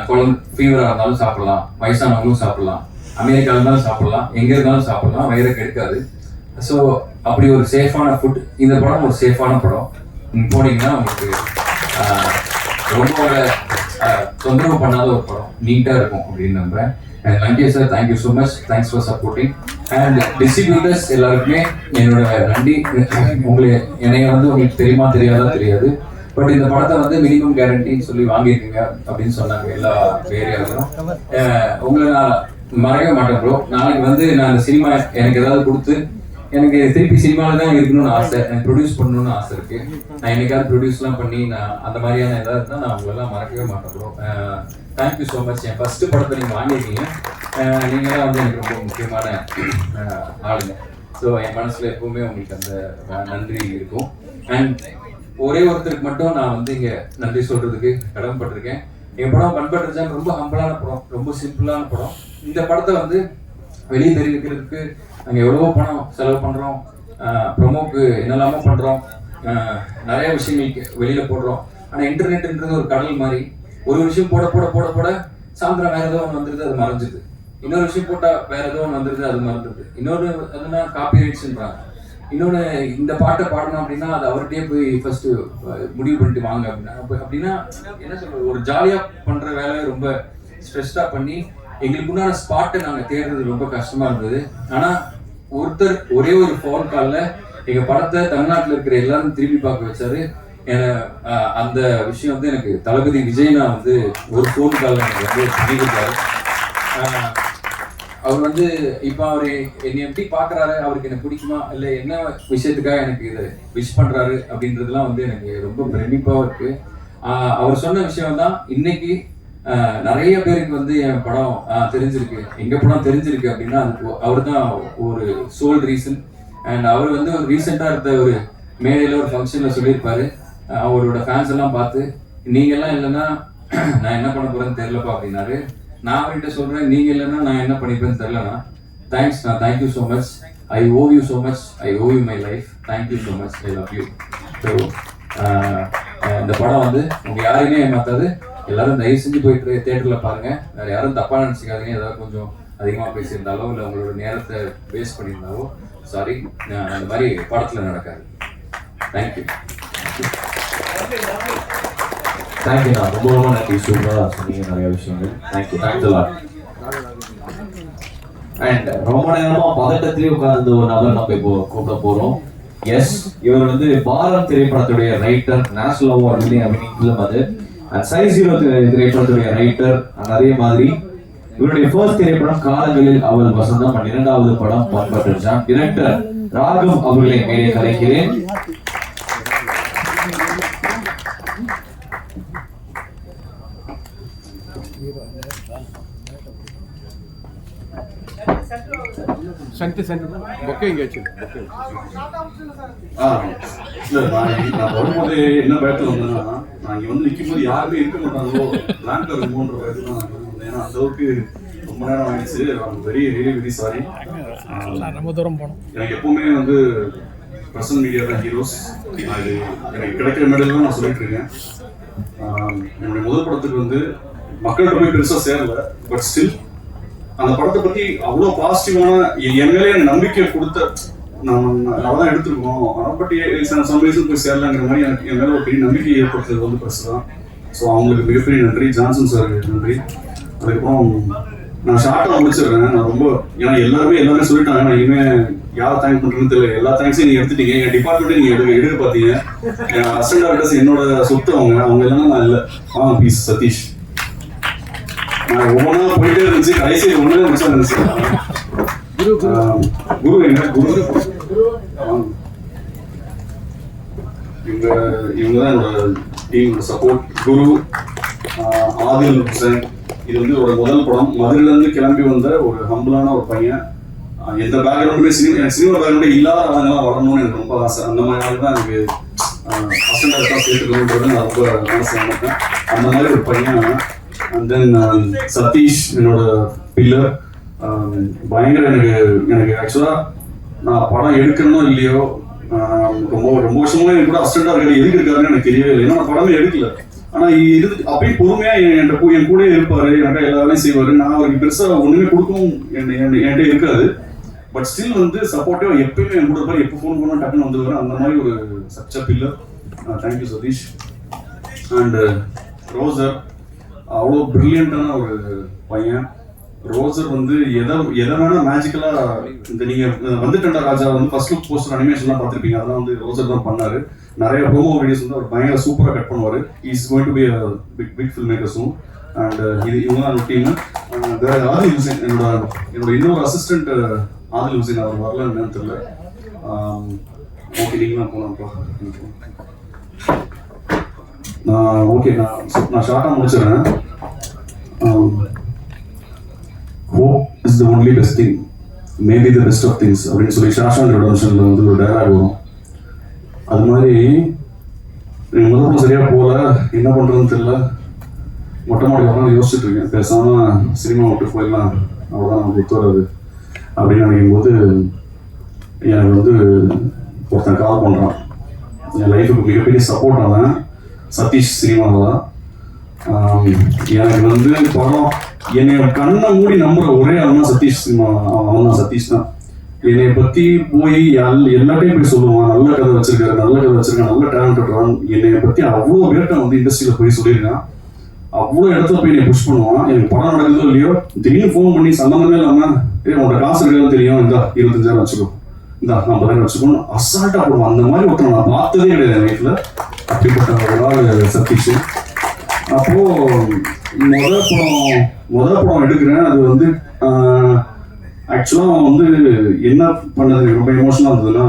குழந்தை ஃபீவரா இருந்தாலும் சாப்பிடலாம், வயசானவங்களும் சாப்பிடலாம், அமெரிக்கால இருந்தாலும் சாப்பிடலாம், எங்க இருந்தாலும் சாப்பிடலாம், வயிறு கெடுக்காது. ஸோ அப்படி ஒரு சேஃபான ஃபுட். இந்த படம் ஒரு சேஃபான படம். போனீங்கன்னா உங்களுக்கு ரொம்ப ஒரு தொந்தரவு பண்ணாத ஒரு படம், நீட்டா இருக்கும் அப்படின்னு நம்புறேன். அண்ட் நன்றி sir, thank you so much, thanks for supporting. And distributors எல்லாருக்குமே என்னோட நன்றி. என்னைய வந்து உங்களுக்கு தெரியுமா தெரியாதா தெரியாது, பட் இந்த படத்தை வந்து மினிமம் கேரண்டின்னு சொல்லி வாங்கியிருக்கீங்க அப்படின்னு சொன்னாங்க எல்லா ஏரியாவிலும். உங்களை நான் மறக்க மாட்டேன் ப்ரோ. நாளைக்கு வந்து நான் இந்த சினிமா எனக்கு ஏதாவது கொடுத்து எனக்கு திருப்பி சினிமாவில் தான் இருக்கணும்னு ஆசை, எனக்கு ப்ரொடியூஸ் பண்ணணும்னு ஆசை இருக்கு. நான் என்னைக்காவது ப்ரொடியூஸ்லாம் பண்ணி நான் அந்த மாதிரியான ஏதாவது இருந்தால் நான் உங்களெல்லாம் மறக்கவே மாட்டேன் ப்ரோ. Thank you so much. என் ஃபர்ஸ்ட் படத்தை நீங்கள் வாங்கியிருக்கீங்க. நீங்களாம் வந்து எனக்கு ரொம்ப முக்கியமான ஆளுங்க. ஸோ என் மனசில் எப்பவுமே உங்களுக்கு அந்த நன்றி இருக்கும். அண்ட் ஒரே ஒருத்தருக்கு மட்டும் நான் வந்து இங்கே நன்றி சொல்றதுக்கு கடமைப்பட்டிருக்கேன். என் படம் பன் பட்டர் ஜாம் ரொம்ப ஹம்பிளான படம், ரொம்ப சிம்பிளான படம். இந்த படத்தை வந்து வெளியே தெரிவிக்கிறதுக்கு நாங்கள் எவ்வளவோ பணம் செலவு பண்ணுறோம், ப்ரொமோக்கு என்னெல்லாமோ பண்ணுறோம், நிறைய விஷயங்களுக்கு வெளியில் போடுறோம். ஆனால் இன்டர்நெட்ன்றது ஒரு கடல் மாதிரி. ஒரு விஷயம் போட போட போட போட சாயந்தரம் வேற ஏதோ ஒன்று வந்துடுது, அது மறைஞ்சிது. இன்னொரு விஷயம் போட்டால் வேற ஏதோ ஒன்று வந்துடுது, அது மறந்துடுது. இன்னொரு அதுனா காப்பி ரைட்ஸ்ன்றாங்க. இன்னொன்று இந்த பாட்டை பாடணும் அப்படின்னா அது அவர்கிட்டயே போய் ஃபர்ஸ்ட் முடிவு பண்ணிட்டு வாங்க அப்படின்னா என்ன சொல்றது, ஒரு ஜாலியாக பண்ணுற வேலையை ரொம்ப ஸ்ட்ரெஸ்டாக பண்ணி எங்களுக்கு உண்டான ஸ்பாட்டை நாங்கள் தேடுறது ரொம்ப கஷ்டமா இருந்தது. ஆனால் ஒருத்தர் ஒரே ஒரு ஃபோன் காலில் எங்கள் படத்தை தமிழ்நாட்டில் இருக்கிற எல்லாரும் திரும்பி பார்க்க வச்சாரு. அந்த விஷயம் வந்து எனக்கு தளபதி விஜய் நான் வந்து ஒரு ஃபோன் காலில் எனக்கு வந்து பண்ணியிருக்காரு. அவர் வந்து இப்போ அவர் என்னை எப்படி பார்க்குறாரு, அவருக்கு எனக்கு பிடிக்குமா இல்லை என்ன விஷயத்துக்காக எனக்கு இதை விஷ் பண்ணுறாரு அப்படின்றதுலாம் வந்து எனக்கு ரொம்ப பிரமிப்பாகவும் இருக்குது. அவர் சொன்ன விஷயம் தான் இன்னைக்கு நிறைய பேருக்கு வந்து என் படம் தெரிஞ்சிருக்கு, எங்க படம் தெரிஞ்சிருக்கு அப்படின்னா அதுக்கு அவர் தான் ஒரு சோல் ரீசன். அண்ட் அவர் வந்து ஒரு ரீசெண்டாக இருந்த ஒரு மேடையில் ஒரு ஃபங்க்ஷனில் சொல்லியிருப்பாரு, அவரோட ஃபேன்ஸ் எல்லாம் பார்த்து நீங்க எல்லாம் இல்லைன்னா நான் என்ன பண்ண போறேன்னு தெரியலப்பா அப்படின்னாரு. நான் அவர்கிட்ட சொல்றேன், நீங்க இல்லைன்னா நான் என்ன பண்ணிப்பேன்னு தெரியலண்ணா. தேங்க்ஸ், நான் thank you so much, I owe you so much, I owe you my life, thank you so much, I love you. So இந்த படம் வந்து உங்க யாரையுமே ஏமாத்தாது. எல்லாரும் தயவு செஞ்சு போயிட்டு தியேட்டர்ல பாருங்க. வேற யாரும் தப்பா நினைச்சுக்காதீங்க. ஏதாவது கொஞ்சம் அதிகமா பேசியிருந்தாலோ இல்லை உங்களோட நேரத்தை வேஸ்ட் பண்ணியிருந்தாலோ சாரி, அந்த மாதிரி படத்துல நடக்காது. தேங்க்யூ. தேங்க்யூ. நான் ரொம்ப ரொம்ப நன்றி. சூப்பராக சொன்னீங்க நிறைய விஷயங்கள். Thank you. Thanks a lot. And ரொம்ப நேரமா பதட்டத்திலேயே உட்கார்ந்து ஒரு நபர் நம்ம இப்போ கூப்பிட போறோம். எஸ், இவர் வந்து பாரத் திரைப்படத்துடைய writer, national award winning film அது. அண்ட் சைஸ் 0 திரைப்படத்துடைய ரைட்டர். அதே மாதிரி இவருடைய ஃபர்ஸ்ட் திரைப்படம் காலங்களில் அவள் வசந்தம், இரண்டாவது படம் bun butter jam. Director Raghav அவர்களை மேலே கலைக்கிறேன். நான் வரும்போது என்ன பயத்துல வந்தேன்னா, நான் இங்க வந்து நிற்கும் போது யாருமே இருக்க மாட்டாங்களோ பிளான்ல இருக்குமோன்ற பயத்துல தான் நான் வந்தேன். ஏன்னா அந்த அளவுக்கு ரொம்ப நேரம் ஆயிடுச்சு. Very very sorry. ரொம்ப தூரம் போனோம். எனக்கு எப்பவுமே வந்து பிரசன்ட் மீடியா தான் ஹீரோஸ். அது எனக்கு கிடைக்கிற மேடையில நான் சொல்லிட்டு இருக்கேன். என்னுடைய முதல் படத்துக்கு வந்து மக்கள்கிட்ட போய் பெருசாக சேரல, பட் ஸ்டில் அந்த படத்தை பற்றி அவ்வளோ பாசிட்டிவான என் மேலே எனக்கு நம்பிக்கை கொடுத்த நம்ம தான் எடுத்துருக்கோம். ஆனால் பட் சம் ரீசன் போய் சேரலாங்கிற மாதிரி எனக்கு என் மேலே ஒரு பெரிய நம்பிக்கை ஏற்படுத்துறது வந்து ப்ரெஸ் தான். ஸோ அவங்களுக்கு மிகப்பெரிய நன்றி. ஜான்சன் சார் நன்றி. அதுக்கப்புறம் நான் ஷார்ட்டாக முடிச்சிடுறேன். நான் ரொம்ப ஏன்னா எல்லாருமே சொல்லிட்டாங்க. நான் இனிமேல் யாரை தேங்க் பண்ணுறேன்னு தெரியல. எல்லா தேங்க்ஸையும் நீங்கள் எடுத்துட்டீங்க. என் டிபார்ட்மெண்ட்டே நீங்கள் எடுக்க பார்த்தீங்க. என் அசிஸ்டன்ட் டைரக்டர்ஸ் என்னோட சொத்து அவங்க இல்லைன்னா நான் இல்லை. ப்ளீஸ் சதீஷ். நான் ஒவ்வொன்றா போயிட்டே இருந்துச்சு. கடைசியில் ஒன்றே முடிச்சா இருந்துச்சு. குரு எங்க குரு இவங்க தான் என்னோட டீமோட சப்போர்ட். குரு, ஆதில் ஹுசைன். இது வந்து ஒரு முதல் படம். மதுரையிலேருந்து கிளம்பி வந்த ஒரு ஹம்பிளான ஒரு பையன். எந்த பேக்ரவுண்டுமே சினிமா பேக்ரவுண்டே இல்லாத ஆளுங்கெல்லாம் வரணும்னு எனக்கு ரொம்ப ஆசை. அந்த மாதிரி ஆள் தான் எனக்கு அசிஸ்டன்ட் டைரக்டராக சேர்த்துக்கணுன்றது நான் ரொம்ப மனசு நினைப்பேன். அந்த மாதிரி ஒரு பையன். அண்ட் தென் சதீஷ் என்னோட பில்லர். பயங்கர எனக்கு ஆக்சுவலாக நான் படம் எடுக்கணும் இல்லையோ ரொம்ப வருஷமா எனக்கு கூட அசிஸ்டண்டாக இருக்காரு. எதுக்கு இருக்காருன்னு எனக்கு தெரியவே இல்லை. ஏன்னா நான் படமே எடுக்கல. ஆனால் இருந்து அப்படியே பொறுமையாக என் கூட இருப்பார். என்கிட்ட எல்லா வேலையும் செய்வார். நான் அவருக்கு பெருசாக ஒன்றுமே கொடுக்கவும் என்கிட்ட இருக்காது. பட் ஸ்டில் வந்து சப்போர்ட்டிவ் எப்பயுமே என் கூட இருப்பார். எப்போ ஃபோன் பண்ணால் டக்குன்னு வந்துடுவார். அந்த மாதிரி ஒரு such a pillar. Thank you Satish. And ரோசர் அவ்வளோ பிரில்லியண்டான ஒரு பையன். ரோசர் வந்து எதை வேணா மேஜிக்கலா இந்த நீங்க வந்துட்டா ராஜா வந்து ஃபர்ஸ்ட் லுக் போஸ்டர் அனிமேஷன்லாம் பார்த்துருப்பீங்க. அதெல்லாம் வந்து ரோசர் தான் பண்ணாரு. நிறைய ப்ரோமோ வீடியோஸ் வந்து அவர் பயங்கர சூப்பராக கட் பண்ணுவார். Is going to be big film மேக்கர்ஸும். அண்ட் இவங்க தான் டீம். வேற ஆதில் ஹுசைன் என்னோட இன்னொரு அசிஸ்டன்ட் ஆதில் ஹுசைன். அவர் வரல என்னன்னு தெரியல. ஓகே நீங்களாம் போகலாம்ப்பா. ஓகே நான் ஷார்ட்டாக முடிச்சிடுறேன். Hope is the only best thing, maybe the best of things அப்படின்னு சொல்லி ஷாஷாங்க் ரெடம்ஷன்ல வந்து ஒரு டயலாக் வரும். அது மாதிரி முதல்ல சரியா போல, என்ன பண்றதுன்னு தெரியல. மொட்டை மாடி வரலாம் யோசிச்சுட்டு இருக்கேன். பேசாம சினிமா விட்டு போயிடலாம், அவ்வளோதான் நமக்கு ஒத்து வராது அப்படின்னு நினைக்கும் போது எனக்கு வந்து ஒருத்தன் கால் பண்ணுறான். என் லைஃபுக்கு மிகப்பெரிய சப்போர்ட் ஆனேன் சதீஷ் சினிமாவில் தான். எனக்கு வந்து படம் என்னை கண்ணை மூடி நம்புற ஒரே ஆள்னா சதீஷ் சினிமா. அவன் தான் சதீஷ் தான். என்னை பற்றி போய் எல்லாத்தையும் போய் சொல்லுவான். நல்ல கதை வச்சிருக்காரு, நல்ல டேலண்டட். என்னை பற்றி அவ்வளோ பேர்ட்ட வந்து இண்டஸ்ட்ரியில் போய் சொல்லியிருக்கான். அவ்வளோ இடத்துல போய் என்னை புஷ் பண்ணுவான். எனக்கு படம் நடக்குதோ இல்லையோ திடீர்னு ஃபோன் பண்ணி சம்மந்தமே இல்லாமல் உன்னோட காசு இருக்காதுன்னு தெரியும், இந்தா 25,000 வச்சுக்கோ, இந்த 50,000 வச்சுக்கோன்னு அசால்ட்டாக போடுவான். அந்த மாதிரி ஒருத்தர் நான் பார்த்ததே கிடையாது என் லைஃப்பில். அப்படிப்பட்ட ஒரு ஆள் சதீஷ். அப்போ முதல் படம் எடுக்கிறேன். அது வந்து ஆக்சுவலா அவன் வந்து என்ன பண்ணது ரொம்ப எமோஷனலா இருந்ததுன்னா,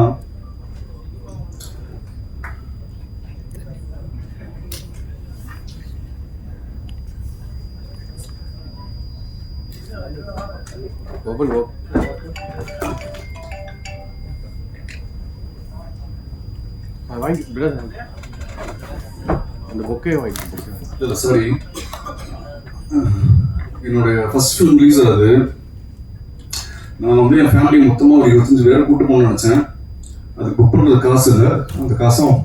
சாரி, என்னுடைய ஃபர்ஸ்ட் ஃபிலிம் ரிலீஸ் ஆகுது. நான் வந்து என் ஃபேமிலி மொத்தமாக ஒரு 25 பேரை கூட்டு போகணும்னு நினச்சேன். அது புக் பண்ணுறது காசு இல்லை. அந்த காசும்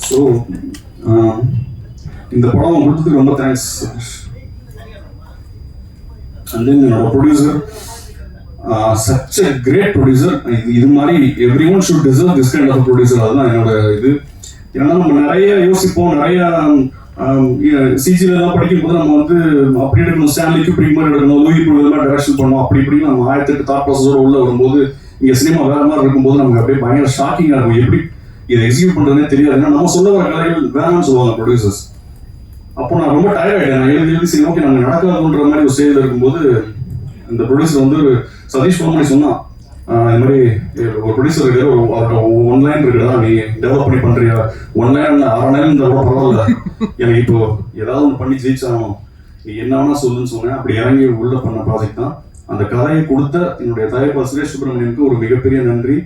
ஸோ இந்த படம் கொடுத்ததுக்கு ரொம்ப தேங்க்ஸ். அண்ட் தென் என்னோட producer, such a great producer. இது மாதிரி everyone should deserve this kind of a producer. அதுதான் என்னோட இது. ஏன்னா நம்ம நிறைய யோசிப்போம், நிறைய சிஜில எல்லாம் படிக்கும் போது நம்ம வந்து அப்படி எடுக்கணும், ஸ்டான்லி குப்ரிக் மாதிரி எடுக்கணும், லூயி ப்ரூவர் மாதிரி டைரக்ஷன் பண்ணணும், அப்படி இப்படின்னு நம்ம 1008 தாட் ப்ராசஸோட உள்ள வரும்போது இங்க சினிமா வேற மாதிரி இருக்கும்போது நமக்கு அப்படியே பயங்கர ஷாக்கிங்கா இருக்கும். எப்படி இதை எக்ஸிக்யூட் பண்றதுனே தெரியாது. ஏன்னா நம்ம சொல்ல வர கதைகள் வேணாம்னு சொல்லுவாங்க ப்ரொடியூசர்ஸ். அப்போ நான் ரொம்ப டயர்ட் ஆகிட்டேன். நான் எழுதி சரி ஓகே நாங்கள் நடக்காதுன்ற மாதிரி ஒரு ஸ்டேஜில் இருக்கும்போது இந்த ப்ரொடியூசர் வந்து சதீஷ் ஃபோன் பண்ணி சொன்னான், இது மாதிரி ஒரு ப்ரொடியூசர் இருக்காரு, அவரோட 1 லைன் இருக்குதா, நீ டெவலப் பண்ணி பண்றியா? 1 லைன் 6 லைன் இருந்தால் கூட பரவாயில்ல, எனக்கு இப்போ ஏதாவது ஒன்று பண்ணி ஜெயிச்சாகணும், நீ என்ன வேணா சொல்லுன்னு சொன்னேன். அப்படி இறங்கி உள்ள பண்ண ப்ராஜெக்ட் தான். அந்த கதையை கொடுத்த என்னுடைய தயாரிப்பாளர் சுரேஷ் சுப்ரமணியனுக்கு ஒரு மிகப்பெரிய நன்றி.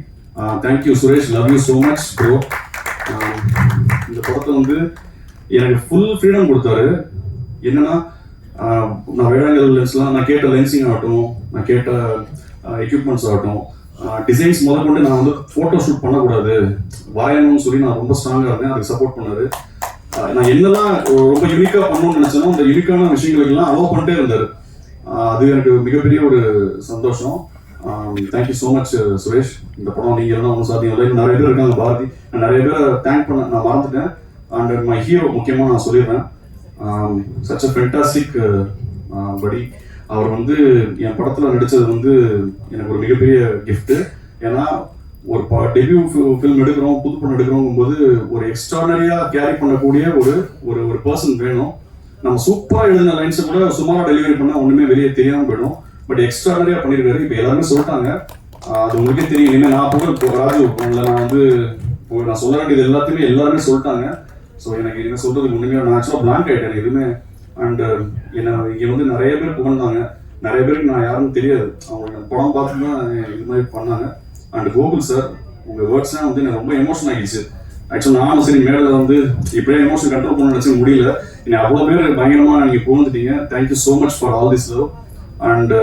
Thank you Suresh, love you so much bro. இந்த படத்தை வந்து எனக்கு ஃபுல் ஃப்ரீடம் கொடுத்தாரு. என்னன்னா நான் வேளாங்கல் லென்ஸ்லாம் நான் கேட்ட லென்சிங் ஆகட்டும், நான் கேட்ட எக்யூப்மெண்ட்ஸ் ஆகட்டும், டிசைன்ஸ் முதற்கொண்டு நான் வந்து ஃபோட்டோ ஷூட் பண்ணக்கூடாது, வரையணும்னு சொல்லி நான் ரொம்ப ஸ்ட்ராங்காக இருந்தேன். அதுக்கு சப்போர்ட் பண்ணாரு. நான் என்னெல்லாம் ரொம்ப யூனிக்காக பண்ணணும்னு நினச்சேனோ அந்த யூனிக்கான விஷயங்களுக்கெல்லாம் அலோவ் பண்ணிட்டே இருந்தார். அது எனக்கு மிகப்பெரிய ஒரு சந்தோஷம். Thank you so much Suresh. இந்த படம் நீங்கள் எல்லாம் ஒன்றும் சாத்தியம் இல்லை. நிறைய பேர் இருக்காங்க பாரதி, நான் நிறைய பேரை தேங்க் பண்ண நான் மறந்துட்டேன். அண்ட் மை ஹீரோ முக்கியமாக நான் சொல்லிடுறேன். சச் அ ஃபென்டாஸ்டிக் படி. அவர் வந்து என் படத்தில் நடித்தது வந்து எனக்கு ஒரு மிகப்பெரிய கிஃப்ட்டு. ஏன்னா ஒரு டெபியூ ஃபில்ம் எடுக்கிறோம், புது படம் எடுக்கிறோங்கும்போது ஒரு எக்ஸ்ட்ரானரியாக கேரி பண்ணக்கூடிய ஒரு ஒரு ஒரு பர்சன் வேணும். நம்ம சூப்பராக எழுதின லைன்ஸை கூட சுமாராக டெலிவரி பண்ணால் ஒன்றுமே வெளியே தெரியாமல் போயிடும். பட் எக்ஸ்ட்ரானரியாக பண்ணியிருக்காரு. இப்போ எல்லாருமே சொல்லிட்டாங்க, அது உங்களுக்கே தெரியும். இனிமேல் நான் புகழ் ராஜு உங்களை நான் வந்து நான் சொல்ல வேண்டியது எல்லாத்தையுமே எல்லாருமே சொல்லிட்டாங்க. ஸோ எனக்கு என்ன சொல்கிறது ஒன்றுமே நான் ஆக்சுவலாக பிளாங்க் ஆகிட்டேன் எதுவுமே. அண்ட் என்னை இங்கே வந்து நிறைய பேர் புகழ்ந்தாங்க. நிறைய பேருக்கு நான் யாருன்னு தெரியாது. அவங்க படம் பார்த்து தான் இது மாதிரி பண்ணாங்க. அண்ட் கோகுல் சார், உங்கள் வேர்ட்ஸ்லாம் வந்து எனக்கு ரொம்ப எமோஷன் ஆகிடுச்சு. ஆக்சுவலாக நானும் சரி மேலே வந்து இப்படியே எமோஷன் கண்ட்ரோல் பண்ண நினச்சி முடியல. இன்னும் அவ்வளோ பேர் பயங்கரமாக நீங்கள் புகழ்ந்துட்டீங்க. Thank you so much for all this love. And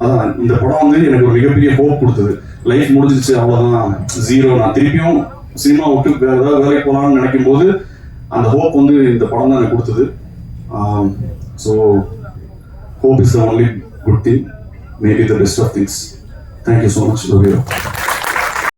அதான் இந்த படம் வந்து எனக்கு ஒரு மிகப்பெரிய ஹோப் கொடுத்தது. லைஃப் முடிஞ்சிச்சு அவ்வளோதான், ஜீரோ, நான் திருப்பியும் சினிமா விட்டு வேறு ஏதாவது வேலைக்கு போகலான்னு நினைக்கும் போது அந்த ஹோப் வந்து இந்த படம் தான் எனக்கு கொடுத்தது. So hope is the only good thing, maybe the best of things. Thank you so much. Love you.